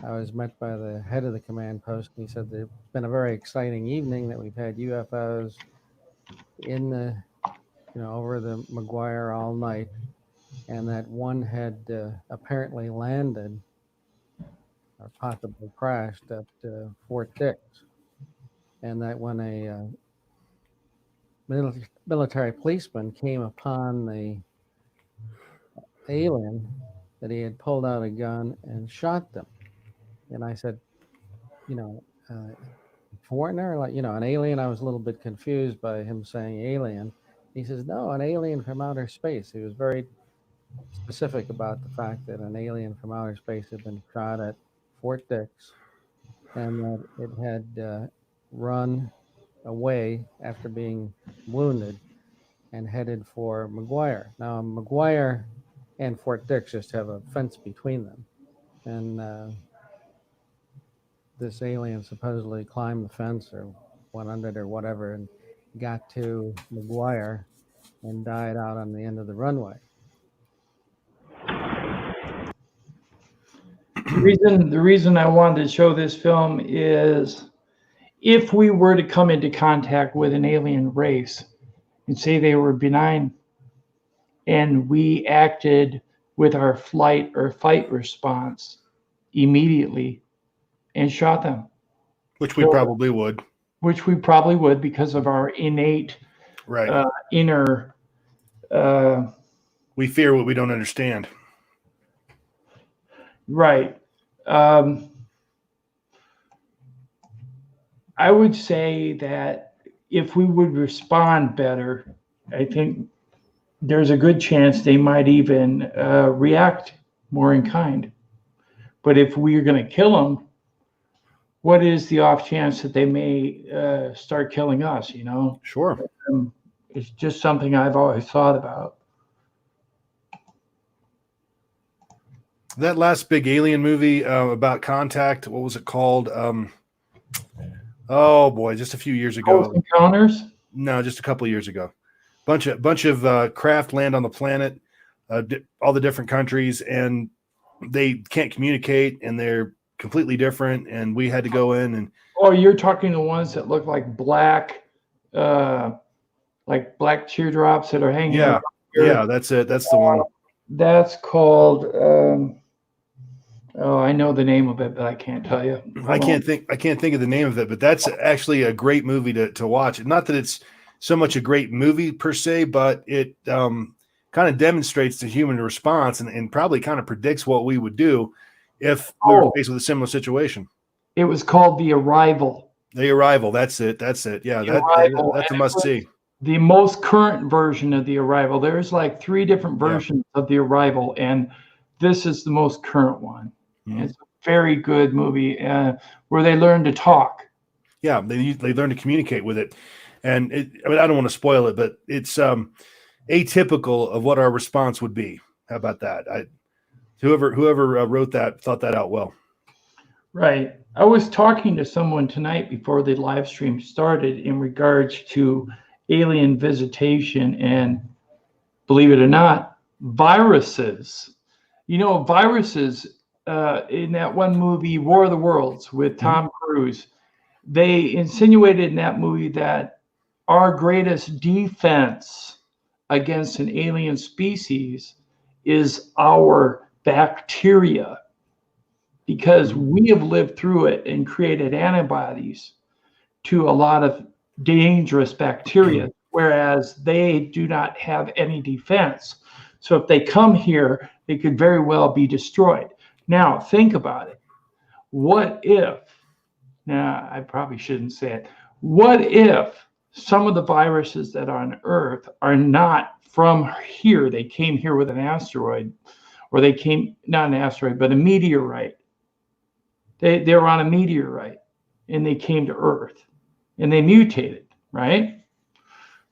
D: I was met by the head of the command post, and he said that it's been a very exciting evening, that we've had UFOs in the, over the Mcguire all night, and that one had apparently landed or possibly crashed at Fort.DIX, and that when a military policeman came upon the alien, that he had pulled out a gun and shot them. And I said, foreigner, an alien? I was a little bit confused by him saying alien. He says, no, an alien from outer space. He was very specific about the fact that an alien from outer space had been shot at Fort.DIX, and that it had run away after being wounded and headed for Mcguire. Now, Mcguire and Fort.DIX just have a fence between them, and this alien supposedly climbed the fence or went under it or whatever and got to Mcguire and died out on the end of the runway.
A: The reason I wanted to show this film is, if we were to come into contact with an alien race and say they were benign, and we acted with our flight or fight response immediately and shot them.
B: Which we probably would.
A: Which we probably would, because of our innate inner...
B: we fear what we don't understand.
A: Right. I would say that if we would respond better, I think there's a good chance they might even react more in kind. But if we're going to kill them, what is the off chance that they may start killing us,
B: Sure.
A: It's just something I've always thought about.
B: That last big alien movie about contact, what was it called? Oh boy, just a few years ago.
A: Close Encounters?
B: No, just a couple of years ago. Bunch of craft land on the planet, all the different countries, and they can't communicate, and they're completely different. And we had to go in and.
A: Oh, you're talking the ones that look like black teardrops that are hanging.
B: Yeah, yeah, that's it. That's the one.
A: That's called. I know the name of it, but I can't tell you.
B: I can't think of the name of it, but that's actually a great movie to watch. Not that it's so much a great movie per se, but it kind of demonstrates the human response and probably kind of predicts what we would do if we were faced with a similar situation.
A: It was called The Arrival.
B: The Arrival. That's it. Yeah, that's a must see.
A: The most current version of The Arrival. There's like 3 different versions of The Arrival, and this is the most current one. Mm-hmm. It's a very good movie where they learn to talk.
B: Yeah, they learn to communicate with it. And I don't want to spoil it, but it's atypical of what our response would be. How about that? Whoever wrote that thought that out well.
A: Right. I was talking to someone tonight before the live stream started in regards to alien visitation and, believe it or not, viruses. Viruses in that one movie, War of the Worlds, with Tom Cruise, they insinuated in that movie that our greatest defense against an alien species is our bacteria, because we have lived through it and created antibodies to a lot of dangerous bacteria, whereas they do not have any defense. So if they come here, they could very well be destroyed. Now, think about it. what if, now I probably shouldn't say it, what if some of the viruses that are on Earth are not from here? They came here with an asteroid, or they came, not an asteroid, but a meteorite. They were on a meteorite and they came to Earth and they mutated, right?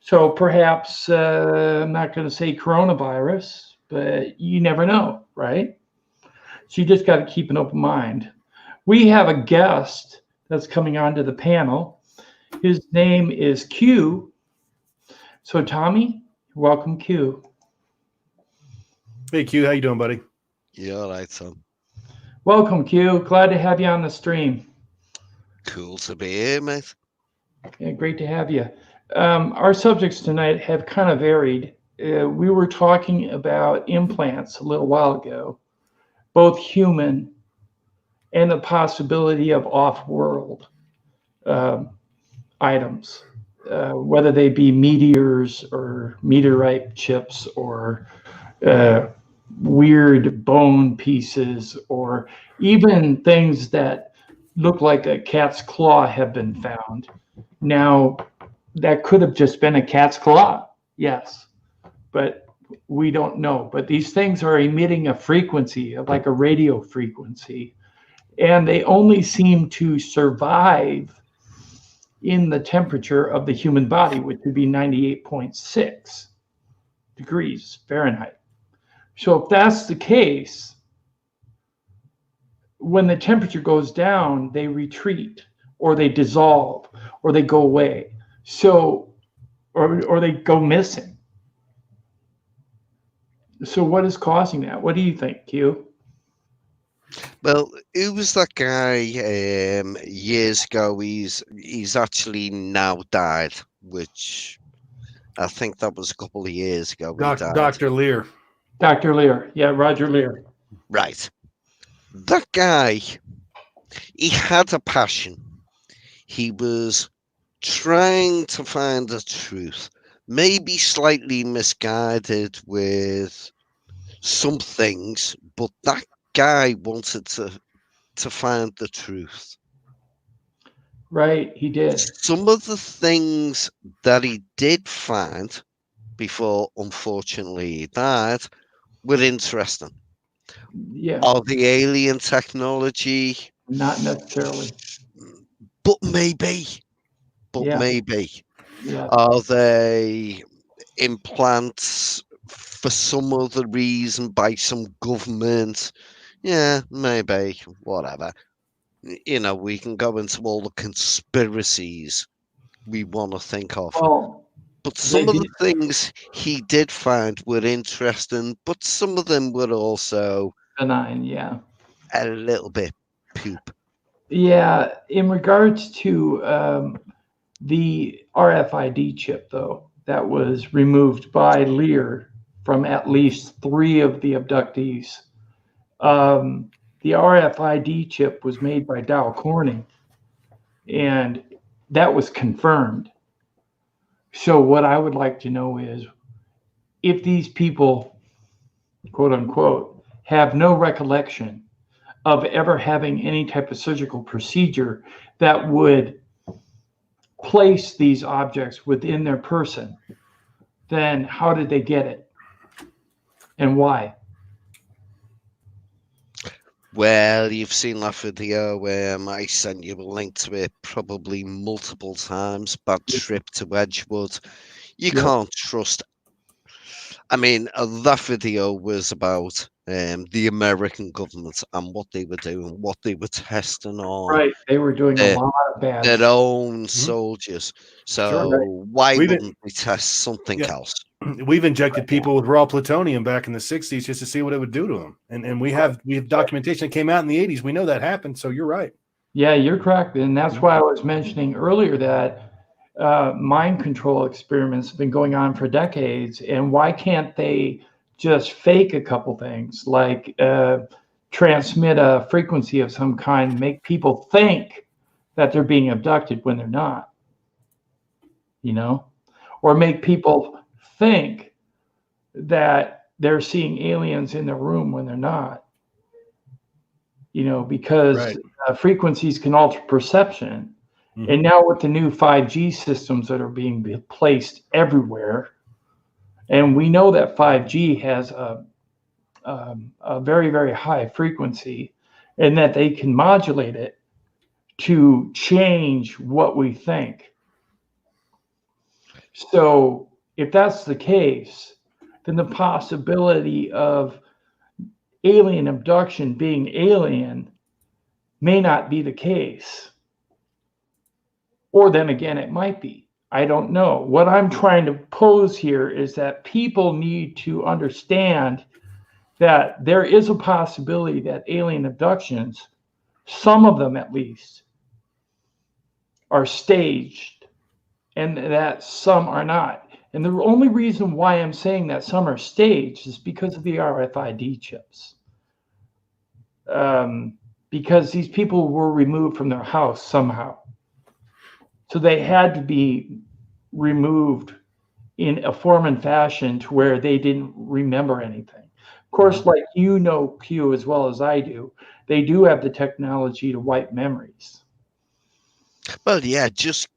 A: So perhaps, I'm not going to say coronavirus, but you never know, right? So you just got to keep an open mind. We have a guest that's coming onto the panel. His name is Q. So Tommy, welcome, Q.
B: Hey, Q, how you doing, buddy?
E: Yeah, all right, Tom.
A: Welcome, Q. Glad to have you on the stream.
E: Cool to be here, mate.
A: Yeah, great to have you. Our subjects tonight have kind of varied. We were talking about implants a little while ago, both human and the possibility of off-world items, whether they be meteors or meteorite chips or weird bone pieces, or even things that look like a cat's claw have been found. Now, that could have just been a cat's claw, yes, but we don't know. But these things are emitting a frequency, like a radio frequency, and they only seem to survive in the temperature of the human body, which would be 98.6 degrees Fahrenheit. So if that's the case, when the temperature goes down, they retreat, or they dissolve, or they go away. So, or they go missing. So what is causing that? What do you think, Q?
E: Well, who was that guy years ago? He's actually now died, which I think that was a couple of years ago. He died.
B: Dr. Lier.
A: Dr. Lier. Yeah, Roger Lier.
E: Right. That guy, he had a passion. He was trying to find the truth, maybe slightly misguided with some things, but that guy wanted to find the truth.
A: Right, he did.
E: Some of the things that he did find before, unfortunately, he died, were interesting.
A: Yeah.
E: Are the alien technology?
A: Not necessarily.
E: But maybe.
A: Yeah.
E: Maybe.
A: Yeah.
E: Are they implants for some other reason by some government? Yeah, maybe. Whatever. You know, we can go into all the conspiracies we want to think of.
A: Well,
E: but some of the things he did find were interesting, but some of them were also
A: benign, yeah.
E: A little bit poop.
A: Yeah, in regards to the RFID chip, though, that was removed by Lier from at least 3 of the abductees. The RFID chip was made by Dow Corning, and that was confirmed. So what I would like to know is if these people, quote unquote, have no recollection of ever having any type of surgical procedure that would place these objects within their person, then how did they get it? And why?
E: Well, you've seen that video where I sent you a link to it probably multiple times. Bad trip to Edgewood. You can't trust. I mean, that video was about the American government and what they were doing, what they were testing on.
A: Right, they were doing a lot of bad
E: their
A: stuff.
E: own soldiers. So why wouldn't we test something else?
B: We've injected people with raw plutonium back in the 60s just to see what it would do to them. And we have documentation that came out in the 80s. We know that happened. So you're right.
A: Yeah, you're correct. And that's why I was mentioning earlier that mind control experiments have been going on for decades. And why can't they just fake a couple things, like transmit a frequency of some kind, make people think that they're being abducted when they're not, you know, or make people think that they're seeing aliens in the room when they're not. because frequencies can alter perception.
B: Mhm.
A: And now with the new 5G systems that are being placed everywhere, and we know that 5G has a very, very high frequency, and that they can modulate it to change what we think. So if that's the case, then the possibility of alien abduction being alien may not be the case. Or then again, it might be. I don't know. What I'm trying to pose here is that people need to understand that there is a possibility that alien abductions, some of them at least, are staged, and that some are not. And the only reason why I'm saying that some are staged is because of the RFID chips. Because these people were removed from their house somehow. So they had to be removed in a form and fashion to where they didn't remember anything. Of course, like Q as well as I do, they do have the technology to wipe memories.
E: Well, yeah, just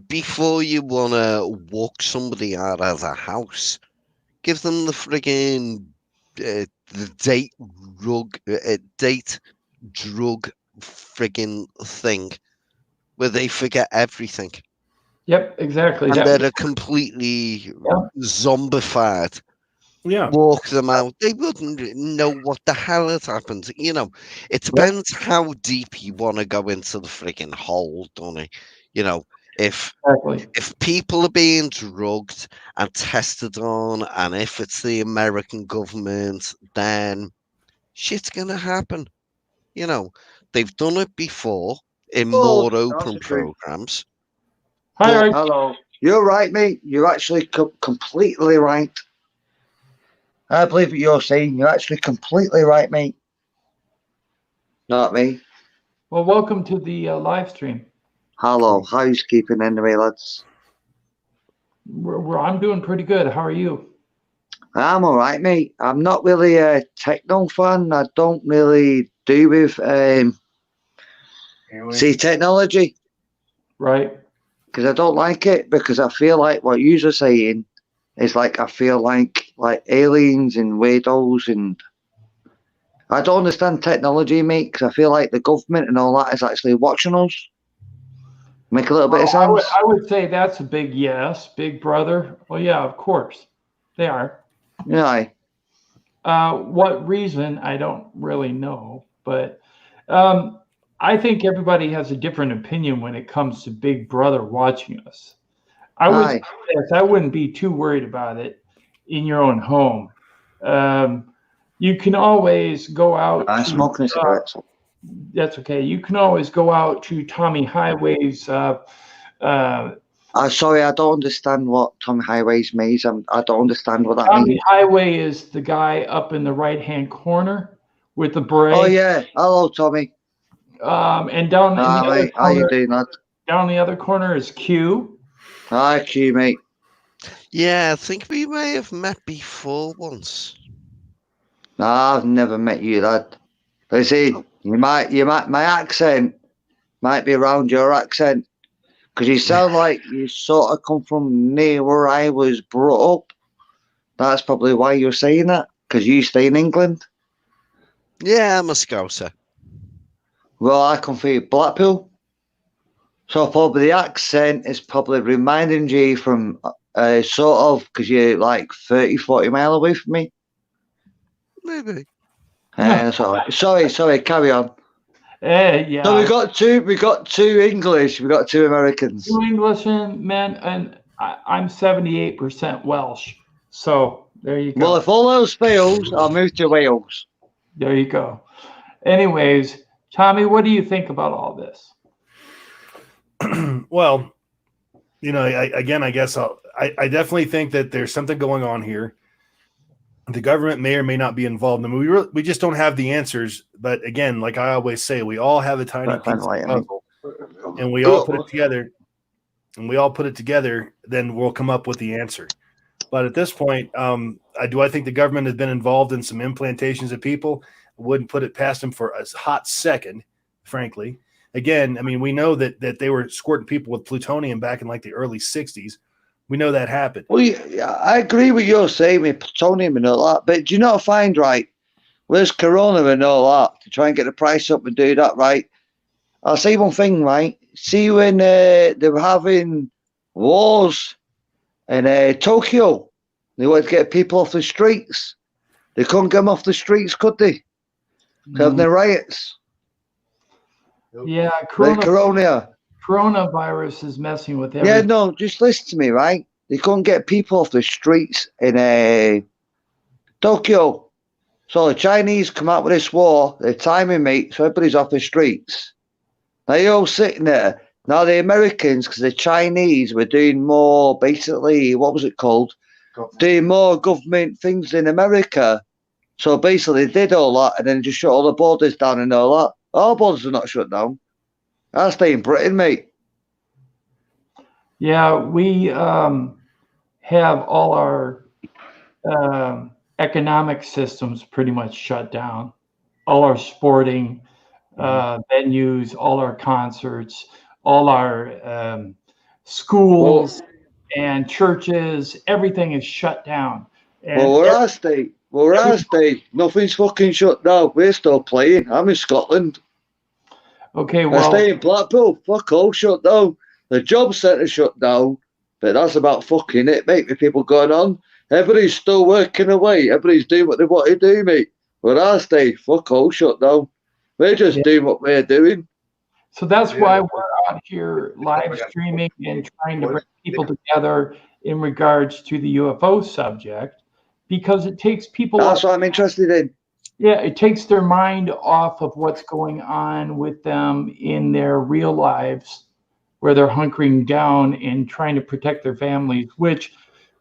E: before you want to walk somebody out of the house, give them the friggin' the date drug friggin' thing where they forget everything.
A: Yep, exactly.
E: And they're completely zombified.
B: Yeah.
E: Walk them out. They wouldn't know what the hell had happened. It depends how deep you want to go into the friggin' hole, don't it? If people are being drugged and tested on, and if it's the American government, then shit's gonna happen. They've done it before in more open programs.
A: Hi,
F: hello. You're right, mate. You're actually completely right. I believe what you're saying. You're actually completely right, mate. Not me.
A: Well, welcome to the live stream.
F: Hello. How's keeping anyway, lads?
A: I'm doing pretty good. How are you?
F: I'm all right, mate. I'm not really a techno fan. I don't really do with technology.
A: Right.
F: Because I don't like it, because I feel like what you're saying is like, I feel like aliens and weirdos, and I don't understand technology, mate, because I feel like the government and all that is actually watching us. Make a little bit of sense?
A: I would say that's a big yes, big brother. Well, yeah, of course. They are.
F: Yeah.
A: What reason, I don't really know. But I think everybody has a different opinion when it comes to Big Brother watching us. I wouldn't be too worried about it in your own home. You can always go out.
F: I'm smoking a cigarette.
A: That's okay. You can always go out to Tommy Highway's.
F: Sorry, I don't understand what Tommy Highways means. I don't understand what that means.
A: Tommy Highway is the guy up in the right-hand corner with the beret.
F: Oh yeah, hello Tommy.
A: And down in the other corner,
F: how you doing, lad?
A: Down the other corner is Q.
F: Hi Q, mate.
E: Yeah, I think we may have met before once.
F: No, I've never met you, lad. But see, you might, my accent might be around your accent, because you sound like you sort of come from near where I was brought up. That's probably why you're saying that, because you stay in England.
E: Yeah, I'm a Scouser.
F: Well, I come from Blackpool, so probably the accent is probably reminding you from sort of, because you're like 30-40 miles away from me.
E: Maybe.
F: Sorry, carry on.
A: Yeah.
F: So we got two English, we got two Americans.
A: Two Englishmen, and I'm 78% Welsh. So there you go.
F: Well, if all else fails, I'll move to Wales.
A: There you go. Anyways, Tommy, what do you think about all this?
B: Well, I guess I definitely think that there's something going on here. The government may or may not be involved. I mean, we just don't have the answers. But again, like I always say, we all have a tiny piece of puzzle, and we all put it together. Then we'll come up with the answer. But at this point, do I think the government has been involved in some implantations of people? Wouldn't put it past them for a hot second, frankly. Again, I mean, we know that they were squirting people with plutonium back in like the early 60s. We know that happened.
F: Well, yeah, I agree with you saying with plutonium and all that, but do you not find, right, where's Corona and all that, to try and get the price up and do that, right? I'll say one thing, right? See when they were having wars in Tokyo, they wanted to get people off the streets. They couldn't get them off the streets, could they? Having the riots.
A: Yeah, coronavirus is messing with everything.
F: Yeah, no, just listen to me, right? They couldn't get people off the streets in Tokyo. So the Chinese come out with this war, they're timing, mate, so everybody's off the streets. Now you're all sitting there. Now the Americans, because the Chinese were doing more, basically, what was it called? Doing more government things in America. So basically they did all that and then just shut all the borders down and all that. Our borders are not shut down. I'll stay in Britain, mate.
A: Yeah, we have all our economic systems pretty much shut down. All our sporting venues, all our concerts, all our schools and churches, everything is shut down. And
F: well, where I stay, nothing's fucking shut down. We're still playing. I'm in Scotland.
A: Okay, well,
F: I stay in Blackpool. Fuck all shut down. The job centre shut down, but that's about fucking it, mate. With people going on, everybody's still working away. Everybody's doing what they want to do, mate. Where I stay, fuck all shut down. We're just doing what we're doing.
A: So that's why we're out here live streaming and trying to bring people together in regards to the UFO subject, because it takes people.
F: That's what I'm interested in.
A: Yeah, it takes their mind off of what's going on with them in their real lives, where they're hunkering down and trying to protect their families, which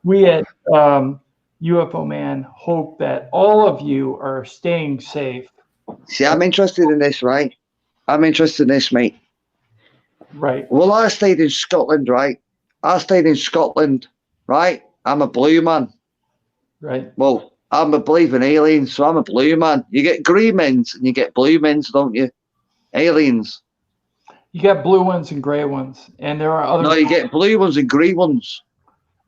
A: we at UFO Man hope that all of you are staying safe.
F: See, I'm interested in this, right? I'm interested in this, mate.
A: Right.
F: Well, I stayed in Scotland, right? Right? I'm a blue man.
A: Right.
F: Well, I'm a believing alien, so I'm a blue man. You get green men's and you get blue men's, don't you? Aliens.
A: You got blue ones and gray ones, and there are other.
F: No, you get blue ones and green ones.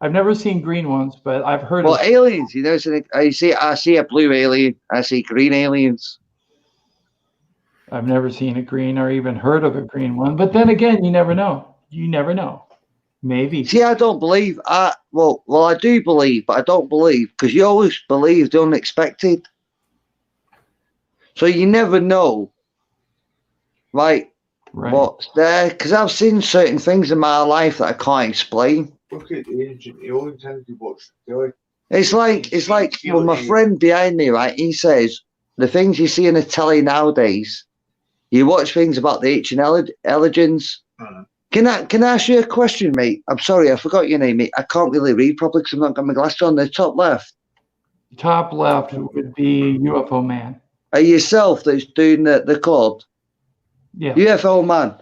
A: I've never seen green ones, but I've heard.
F: Well,
A: of
F: aliens, you know, I see a blue alien, I see green aliens.
A: I've never seen a green or even heard of a green one, but then again, you never know. You never know. Maybe.
F: See, I don't believe. Well, I do believe, but I don't believe because you always believe the unexpected. So you never know, right? What's there? Because I've seen certain things in my life that I can't explain.
G: Look at the ancient aliens and you watch the
F: It's like well, my friend behind me, right? He says the things you see in the telly nowadays. You watch things about the ancient aliens. Can I ask you a question, mate? I'm sorry, I forgot your name, mate. I can't really read properly because I've not got my glasses on. The top left.
A: Top left would be UFO Man.
F: Are yourself that's doing the code?
A: Yeah.
F: UFO man.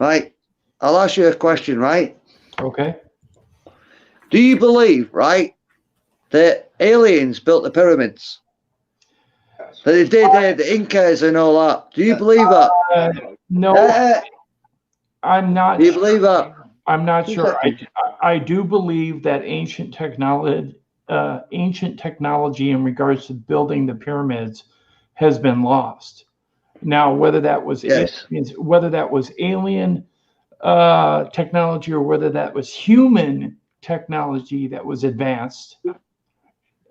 F: Right? I'll ask you a question, right?
A: Okay.
F: Do you believe, right, that aliens built the pyramids? That they did the Incas and all that. Do you believe that?
A: No. I'm not.
F: Do you believe that?
A: I'm not sure. I do believe that ancient technology in regards to building the pyramids has been lost. Now, whether that was alien technology or whether that was human technology that was advanced.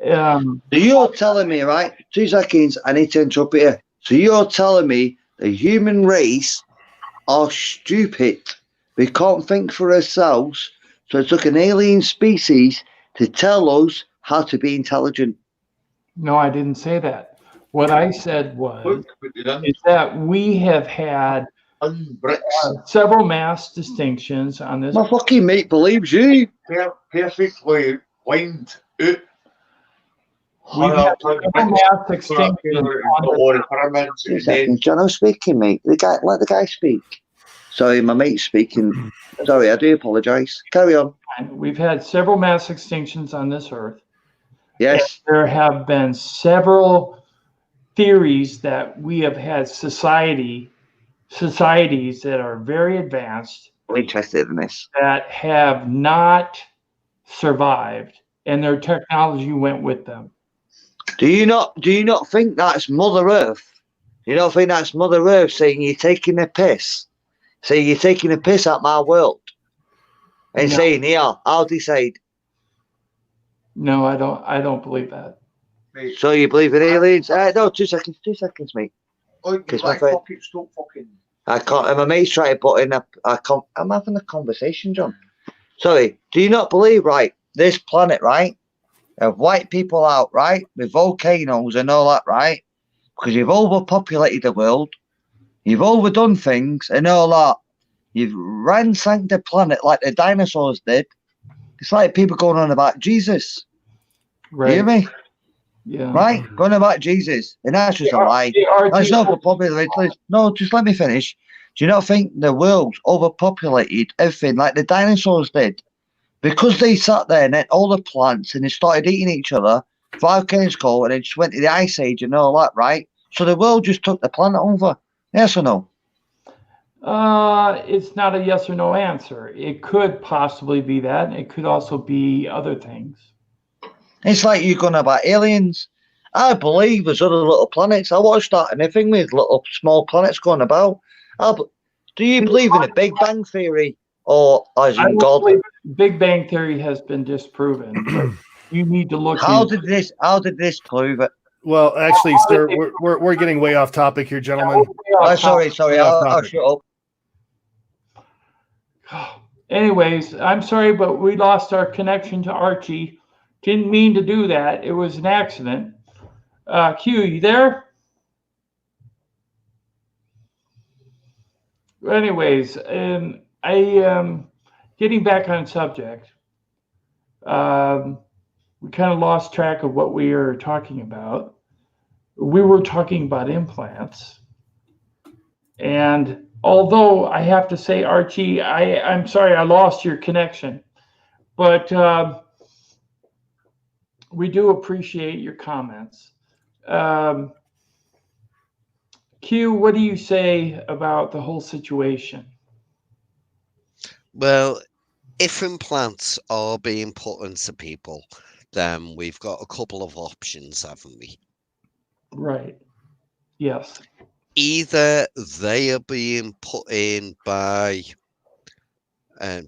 F: So you're telling me, right? 2 seconds. I need to interrupt here. So you're telling me the human race are stupid. We can't think for ourselves. So it took an alien species to tell us how to be intelligent.
A: No, I didn't say that. What I said was is that we have had several mass distinctions on this.
F: My fucking mate believes you.
G: Perfectly lined out.
A: We've had several mass extinctions on this.
F: John, I'm speaking, mate. Let the guy speak. Sorry, my mate's speaking. Sorry, I do apologise. Carry on.
A: We've had several mass extinctions on this earth.
F: Yes.
A: And there have been several theories that we have had societies that are very advanced
F: I'm interested in this.
A: that have not survived, and their technology went with them.
F: Do you not think that's Mother Earth? Do you not think that's Mother Earth saying you're taking a piss? Saying you're taking a piss at my world? And
A: No.
F: saying, yeah, I'll decide.
A: No, I don't believe that.
G: Mate,
F: So you believe in aliens? No, 2 seconds, mate.
G: oh, you
F: Kiss
G: black
F: my friend.
G: pockets don't fucking.
F: I can't. And my mate's trying to put in I'm having a conversation, John. Sorry. Do you not believe, right? This planet, right? Of white people out, right? With volcanoes and all that, right? Because you've overpopulated the world. You've overdone things and all that. You've ransacked the planet like the dinosaurs did. It's like people going on about Jesus.
A: Right.
F: You hear me?
A: Yeah.
F: Right? Going about Jesus. And that's just a lie. That's not overpopulated. No, just let me finish. Do you not think the world's overpopulated everything like the dinosaurs did? Because they sat there and ate all the plants and they started eating each other, volcanoes cold, and then just went to the ice age and all that, right? So the world just took the planet over. Yes or no?
A: It's not a yes or no answer. It could possibly be that. It could also be other things.
F: It's like you're going about aliens. I believe there's other little planets. I watched that and everything with little small planets going about. Do you believe in a Big Bang Theory or as in God?
A: Big Bang Theory has been disproven, but you need to look.
F: How did this prove it?
B: Well, actually, sir, we're getting way off topic here, gentlemen.
F: Sorry. I'll shut up.
A: Anyways, I'm sorry, but we lost our connection to Archie. Didn't mean to do that. It was an accident. Q, you there? Anyways, getting back on subject. We kind of lost track of what we were talking about. We were talking about implants. And although I have to say, Archie, I'm sorry I lost your connection. But we do appreciate your comments. Q, what do you say about the whole situation?
E: Well, if implants are being put into people, then we've got a couple of options, haven't we?
A: Right. Yes.
E: Either they are being put in by a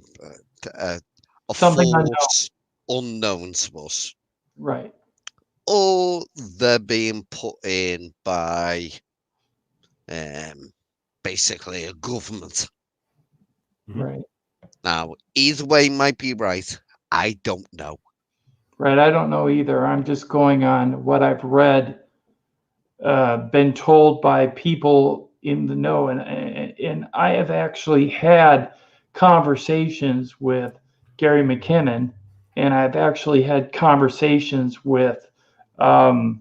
A: Something
E: force unknown to us,
A: right,
E: or they're being put in by basically a government.
A: right.
E: Now, either way might be right. I don't know.
A: Right. I don't know either. I'm just going on what I've read, been told by people in the know, and I have actually had conversations with Gary McKinnon, and I've actually had conversations with my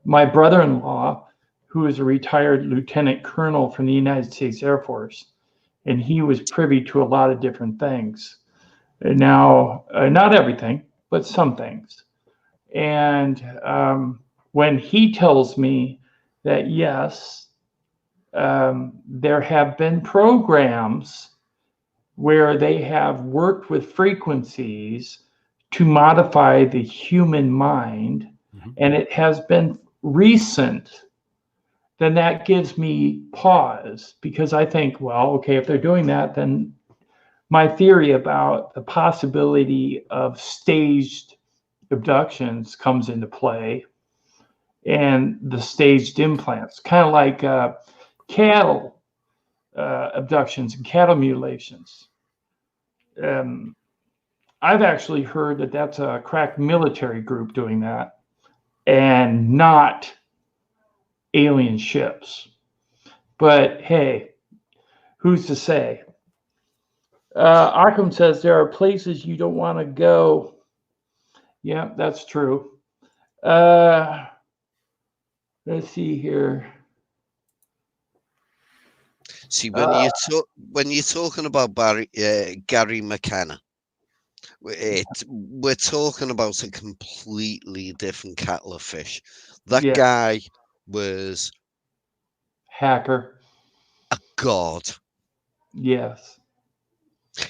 A: brother-in-law, who is a retired lieutenant colonel from the United States Air Force, and he was privy to a lot of different things. Now, not everything, but some things. And when he tells me that, yes, there have been programs where they have worked with frequencies to modify the human mind, and it has been recent, then that gives me pause, because I think, well, okay, if they're doing that, then my theory about the possibility of staged abductions comes into play, and the staged implants, kind of like cattle abductions and cattle mutilations. I've actually heard that that's a crack military group doing that, and not alien ships. But hey, who's to say? Arkham says there are places you don't want to go. Yeah, that's true. Let's see here.
E: See, when you're talking about Gary McKenna, we're talking about a completely different kettle of fish. That
A: Yeah.
E: guy was
A: Hacker.
E: a god.
A: Yes.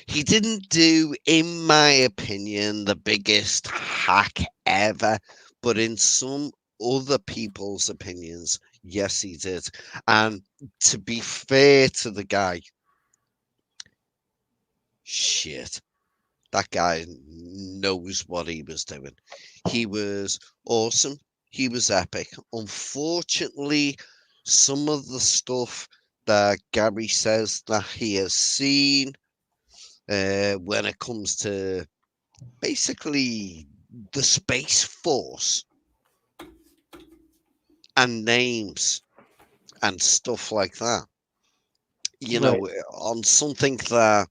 E: He didn't do, in my opinion, the biggest hack ever, but in some other people's opinions, yes, he did. And to be fair to the guy, shit, that guy knows what he was doing. He was awesome. He was epic. Unfortunately, some of the stuff that Gary says that he has seen when it comes to basically the Space Force and names and stuff like that, you know, on something that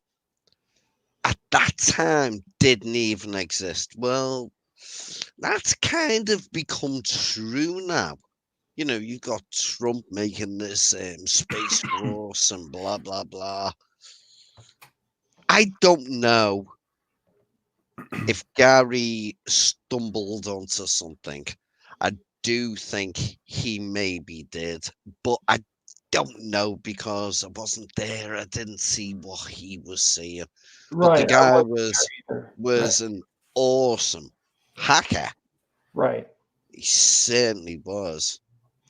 E: at that time didn't even exist. Well, that's kind of become true now. You know, you got Trump making this Space Force and blah, blah, blah. I don't know if Gary stumbled onto something. I do think he maybe did, but I don't know because I wasn't there. I didn't see what he was seeing. But the
A: Right. I
E: guy
A: wasn't there either.
E: was an awesome hacker.
A: Right.
E: He certainly was.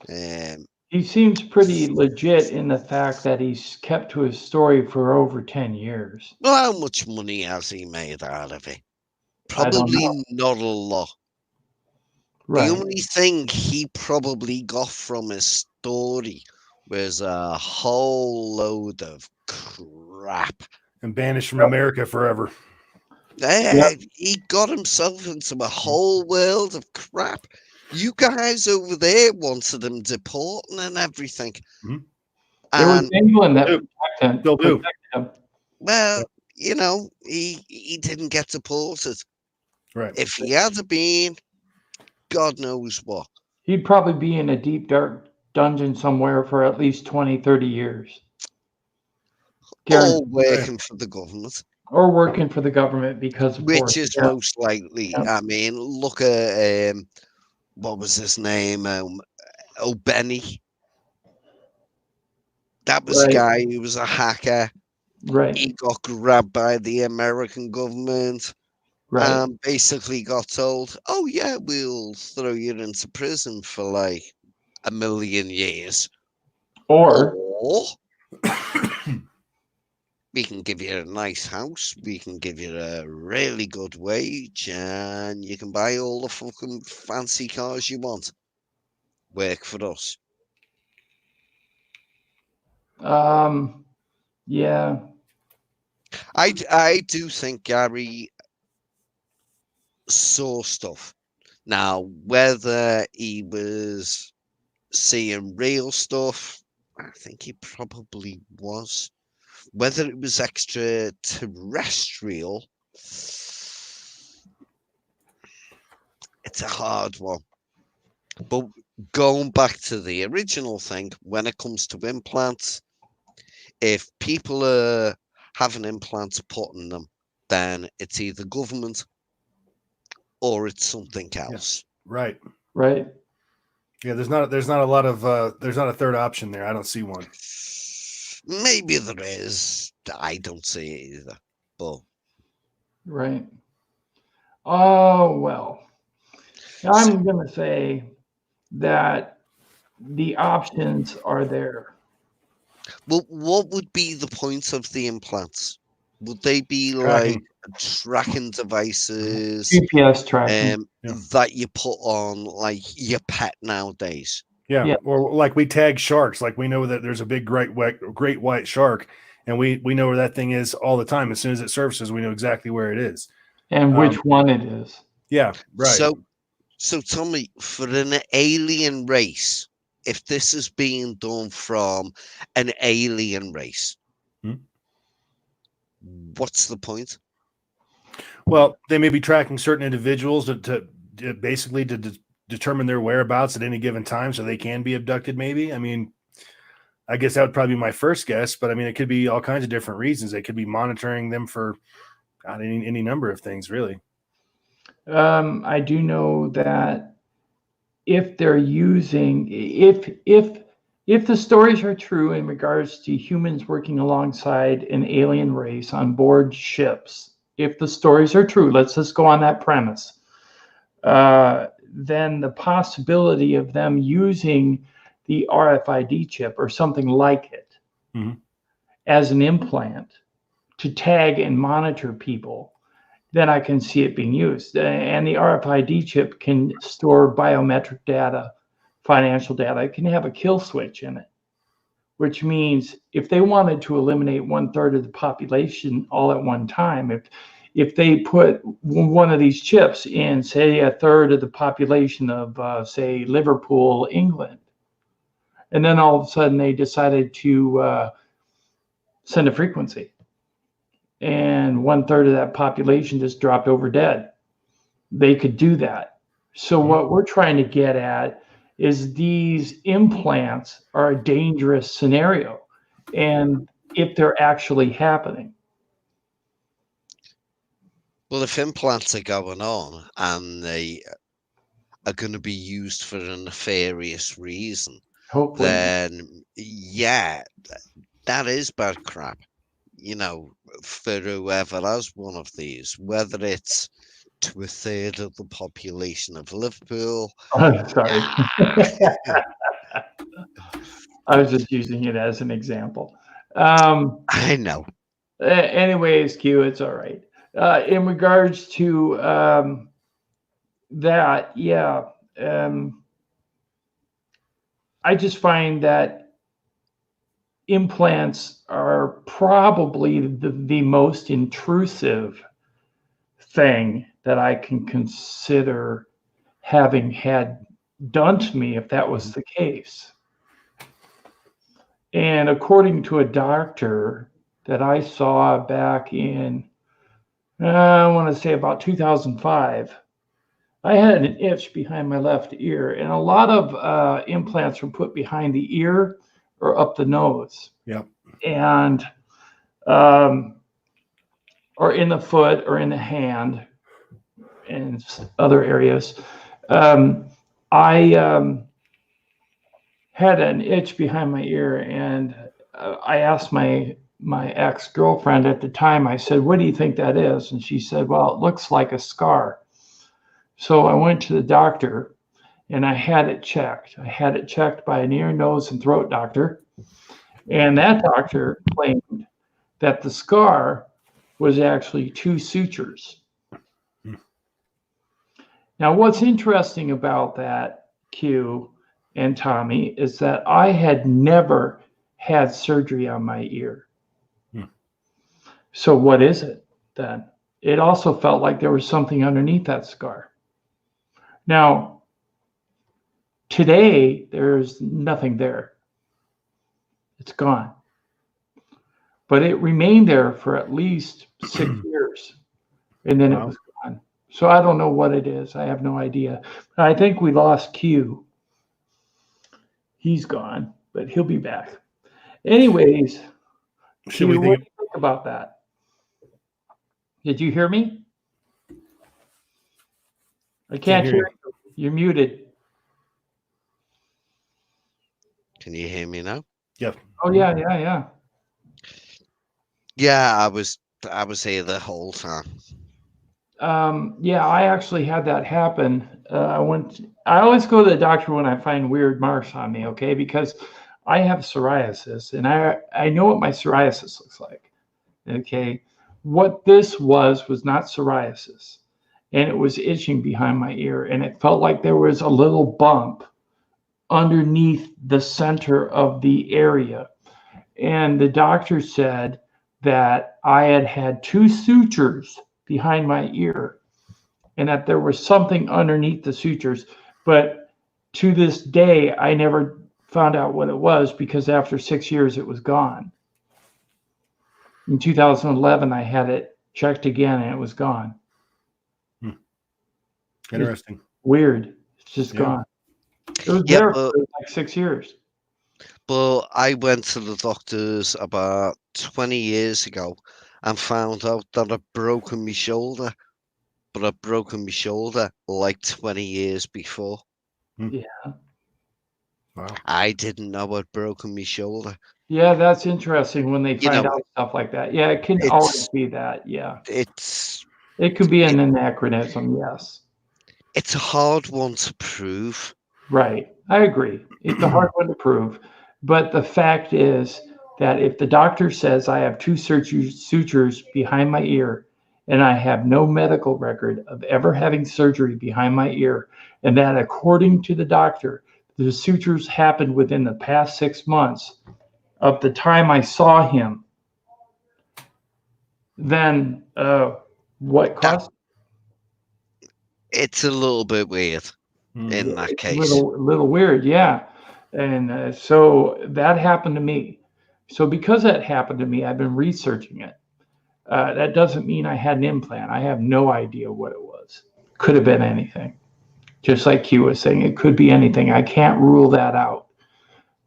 E: Um,
A: He seems pretty legit in the fact that he's kept to his story for over 10 years.
E: well, how much money has he made out of it?
A: I don't
E: Probably
A: know.
E: not a lot. The
A: Right.
E: only thing he probably got from his story was a whole load of crap.
B: And banished from America forever.
E: He got himself into a whole world of crap. You guys over there wanted him deporting and everything.
B: Mhm.
A: It was
E: And
A: England that
B: Still
A: protected
B: do.
A: him.
E: well, you know, he didn't get deported.
B: Right.
E: If he had been, God knows what.
A: He'd probably be in a deep, dark dungeon somewhere for at least 20, 30 years.
E: Or
A: Guaranteed.
E: working for the government.
A: Or working for the government because, of
E: Which
A: course,
E: is
A: yeah.
E: most likely.
A: Yeah.
E: I mean, look at what was his name? O'Benny. That was a
A: Right.
E: guy who was a hacker.
A: Right.
E: He got grabbed by the American government
A: Right.
E: and basically got told, "Oh yeah, we'll throw you into prison for like 1,000,000 years,
A: Or
E: or we can give you a nice house, we can give you a really good wage, and you can buy all the fucking fancy cars you want. Work for us."
A: yeah.
E: I do think Gary saw stuff. Now, whether he was seeing real stuff, I think he probably was. Whether it was extraterrestrial, it's a hard one. But going back to the original thing, when it comes to implants, if people are having implants put in them, then it's either government or it's something else.
B: Right.
A: Right.
B: Yeah, there's not a lot of there's not a third option there. I don't see one.
E: Maybe there is. I don't see it either. But
A: Right. Oh, well. I'm going to say that the options are there.
E: well, what would be the point of the implants? Would they be
B: Tracking.
E: like tracking devices
A: GPS tracking.
B: Yeah.
E: that you put on like your pet nowadays?
B: Yeah.
A: Yeah.
B: Or like we tag sharks, like we know that there's a big great white shark, and we know where that thing is all the time. As soon as it surfaces, we know exactly where it is.
A: And which one it is.
B: Yeah, right.
E: So tell me, for an alien race, if this is being done from an alien race, what's the point?
B: Well, they may be tracking certain individuals to basically determine their whereabouts at any given time, so they can be abducted. Maybe. I mean, I guess that would probably be my first guess, but I mean, it could be all kinds of different reasons. They could be monitoring them for any number of things, really.
A: I do know that if they're using, if the stories are true in regards to humans working alongside an alien race on board ships, if the stories are true, let's just go on that premise, then the possibility of them using the RFID chip or something like it as an implant to tag and monitor people, then I can see it being used. And the RFID chip can store biometric data, financial data. It can have a kill switch in it, which means if they wanted to eliminate 1/3 of the population all at one time, if they put one of these chips in, say, 1/3 of the population of, say, Liverpool, England, and then all of a sudden they decided to send a frequency, and 1/3 of that population just dropped over dead, they could do that. So what we're trying to get at is these implants are a dangerous scenario, and if they're actually happening.
E: Well, if implants are going on and they are going to be used for a nefarious reason,
A: Hopefully not.
E: then yeah, that is bad crap. You know, for whoever has one of these, whether it's to 1/3 of the population of Liverpool.
A: I'm sorry. I was just using it as an example.
E: I know.
A: Anyways, Q, it's all right. In regards to that, yeah, I just find that implants are probably the most intrusive thing that I can consider having had done to me if that was the case. And according to a doctor that I saw back in, I want to say about 2005, I had an itch behind my left ear, and a lot of implants were put behind the ear or up the nose.
B: Yep.
A: And or in the foot or in the hand and other areas. I had an itch behind my ear, and I asked my ex-girlfriend at the time, I said, "What do you think that is?" And she said, "Well, it looks like a scar." So I went to the doctor and I had it checked. I had it checked by an ear, nose, and throat doctor. And that doctor claimed that the scar was actually 2 sutures. Now, what's interesting about that, Q and Tommy, is that I had never had surgery on my ear. So what is it then? It also felt like there was something underneath that scar. Now, today, there's nothing there. It's gone. But it remained there for at least 6 years, and then it was gone. So I don't know what it is. I have no idea. I think we lost Q. He's gone, but he'll be back. Anyways, Q, what do you think about that? Did you hear me? I can't hear you. You're muted.
E: Can you hear me now?
B: Yep.
A: Oh yeah.
E: Yeah, I was here the whole time.
A: Yeah, I actually had that happen. I always go to the doctor when I find weird marks on me, okay? Because I have psoriasis, and I know what my psoriasis looks like, okay? What this was not psoriasis, and it was itching behind my ear, and it felt like there was a little bump underneath the center of the area. And the doctor said that I had 2 sutures behind my ear, and that there was something underneath the sutures. But to this day, I never found out what it was, because after 6 years, it was gone. In 2011, I had it checked again, and it was gone.
B: Interesting.
A: It's weird. It's just gone. It was there for like 6 years.
E: But I went to the doctors about 20 years ago and found out that I'd broken my shoulder. But I'd broken my shoulder like 20 years before.
A: Yeah.
B: Wow.
E: I didn't know I'd broken my shoulder.
A: Yeah, that's interesting when they
E: You
A: find
E: know,
A: out stuff like that. Yeah, it can always
E: it's
A: be that. Yeah.
E: it's
A: It could be an anachronism. Yes.
E: it's a hard one to prove.
A: Right. I agree. It's a hard one to prove. But the fact is that if the doctor says I have two sutures behind my ear and I have no medical record of ever having surgery behind my ear, and that according to the doctor, the sutures happened within the past 6 months of the time I saw him, then what caused?
E: It's a little bit weird in that
A: It's
E: case.
A: a little weird, yeah. And so that happened to me. So because that happened to me, I've been researching it. That doesn't mean I had an implant. I have no idea what it was. Could have been anything. Just like Q was saying, it could be anything. I can't rule that out.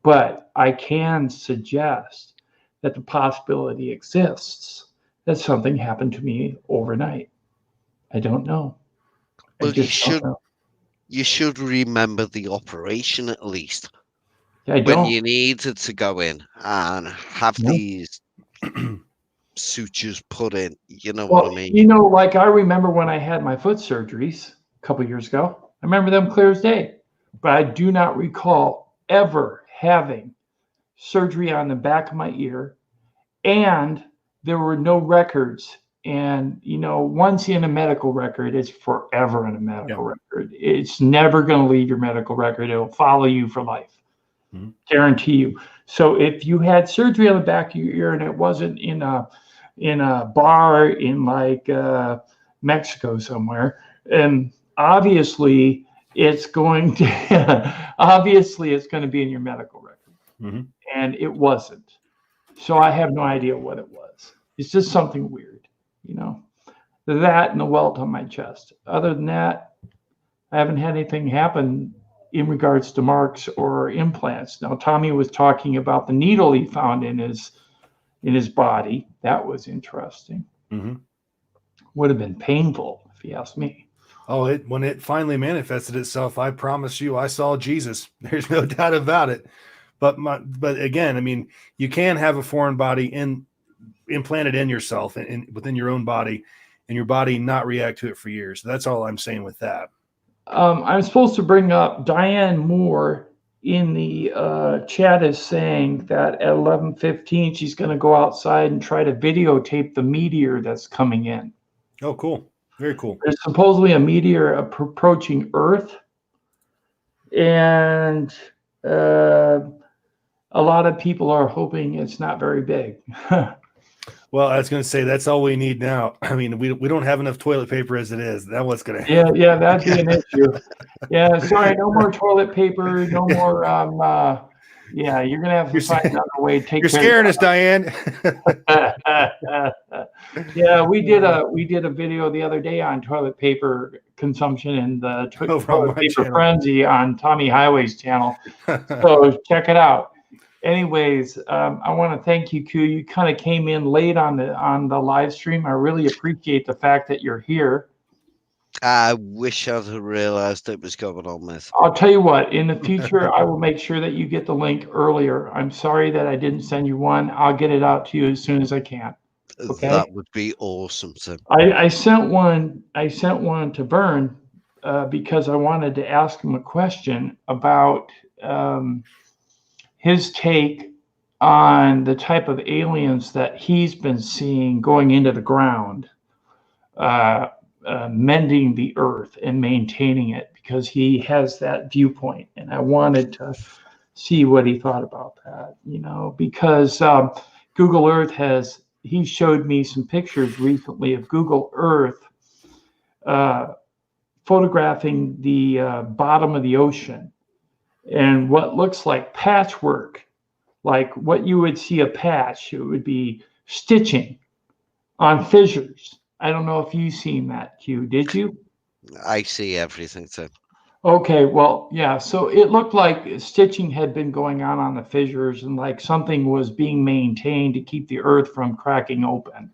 A: But I can suggest that the possibility exists that something happened to me overnight. I don't know. I
E: Well,
A: just don't know.
E: you should remember the operation at least.
A: I
E: When
A: don't.
E: you needed to go in and have
A: No.
E: these sutures put in, you know what I
A: Well,
E: mean?
A: you know, like I remember when I had my foot surgeries a couple years ago. I remember them clear as day. But I do not recall ever having surgery on the back of my ear, and there were no records. And you know, once in a medical record, it's forever in a medical record. It's never going to leave your medical record. It'll follow you for life. Guarantee you. So if you had surgery on the back of your ear and it wasn't in a bar in like Mexico somewhere, and obviously it's going to be in your medical record, and it wasn't. So I have no idea what it was. It's just something weird, you know. That and the welt on my chest. Other than that, I haven't had anything happen in regards to marks or implants. Now, Tommy was talking about the needle he found in his body. That was interesting. Would have been painful if you ask me.
B: Oh, when it finally manifested itself, I promise you, I saw Jesus. There's no doubt about it. But again, I mean, you can have a foreign body implanted in yourself and within your own body, and your body not react to it for years. That's all I'm saying with that.
A: I'm supposed to bring up Diane Moore in the chat is saying that at 11:15 she's going to go outside and try to videotape the meteor that's coming in.
B: Oh, cool. Very cool.
A: There's supposedly a meteor approaching Earth, and a lot of people are hoping it's not very big.
B: Well, I was going to say that's all we need now. I mean, we don't have enough toilet paper as it is. That was going to
A: Yeah, that'd be an issue. Yeah, sorry, no more toilet paper, no more. Yeah, you're gonna have to find another way to take.
B: You're scaring us, Diane.
A: Yeah, we did a video the other day on toilet paper consumption and the toilet paper frenzy on Tommy Highway's channel. So check it out. Anyways, I want to thank you, Q. You kind of came in late on the live stream. I really appreciate the fact that you're here.
E: I wish I'd have realized it was going on this.
A: I'll tell you what, in the future, I will make sure that you get the link earlier. I'm sorry that I didn't send you one. I'll get it out to you as soon as I can. Okay?
E: That would be awesome, Tim.
A: I sent one to Vern because I wanted to ask him a question about his take on the type of aliens that he's been seeing going into the ground, mending the earth and maintaining it, because he has that viewpoint. And I wanted to see what he thought about that, you know, because Google Earth he showed me some pictures recently of Google Earth photographing the bottom of the ocean and what looks like patchwork, like what you would see a patch. It would be stitching on fissures. I don't know if you've seen that, Q. Did you?
E: I see everything, Tim.
A: Okay, well, yeah. So it looked like stitching had been going on the fissures, and like something was being maintained to keep the earth from cracking open.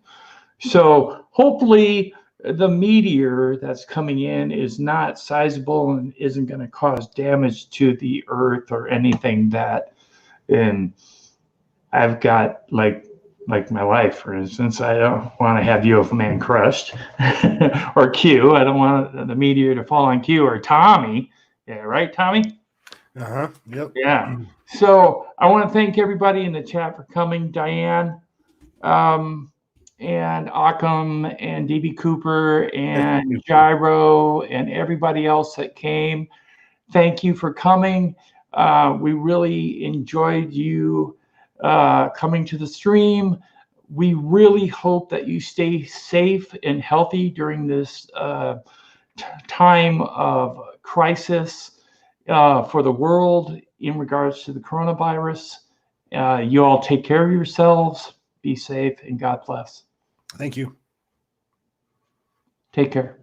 A: So hopefully the meteor that's coming in is not sizable and isn't going to cause damage to the Earth or anything that, and I've got like my wife, for instance, I don't want to have UFO Man crushed or Q. I don't want the meteor to fall on Q or Tommy. Yeah, right, Tommy?
B: Uh-huh. Yep.
A: Yeah. So I want to thank everybody in the chat for coming. Diane, and Occam and DB Cooper and Gyro and everybody else that came. Thank you for coming. We really enjoyed you coming to the stream. We really hope that you stay safe and healthy during this time of crisis for the world in regards to the coronavirus. You all take care of yourselves, be safe, and God bless.
B: Thank you.
A: Take care.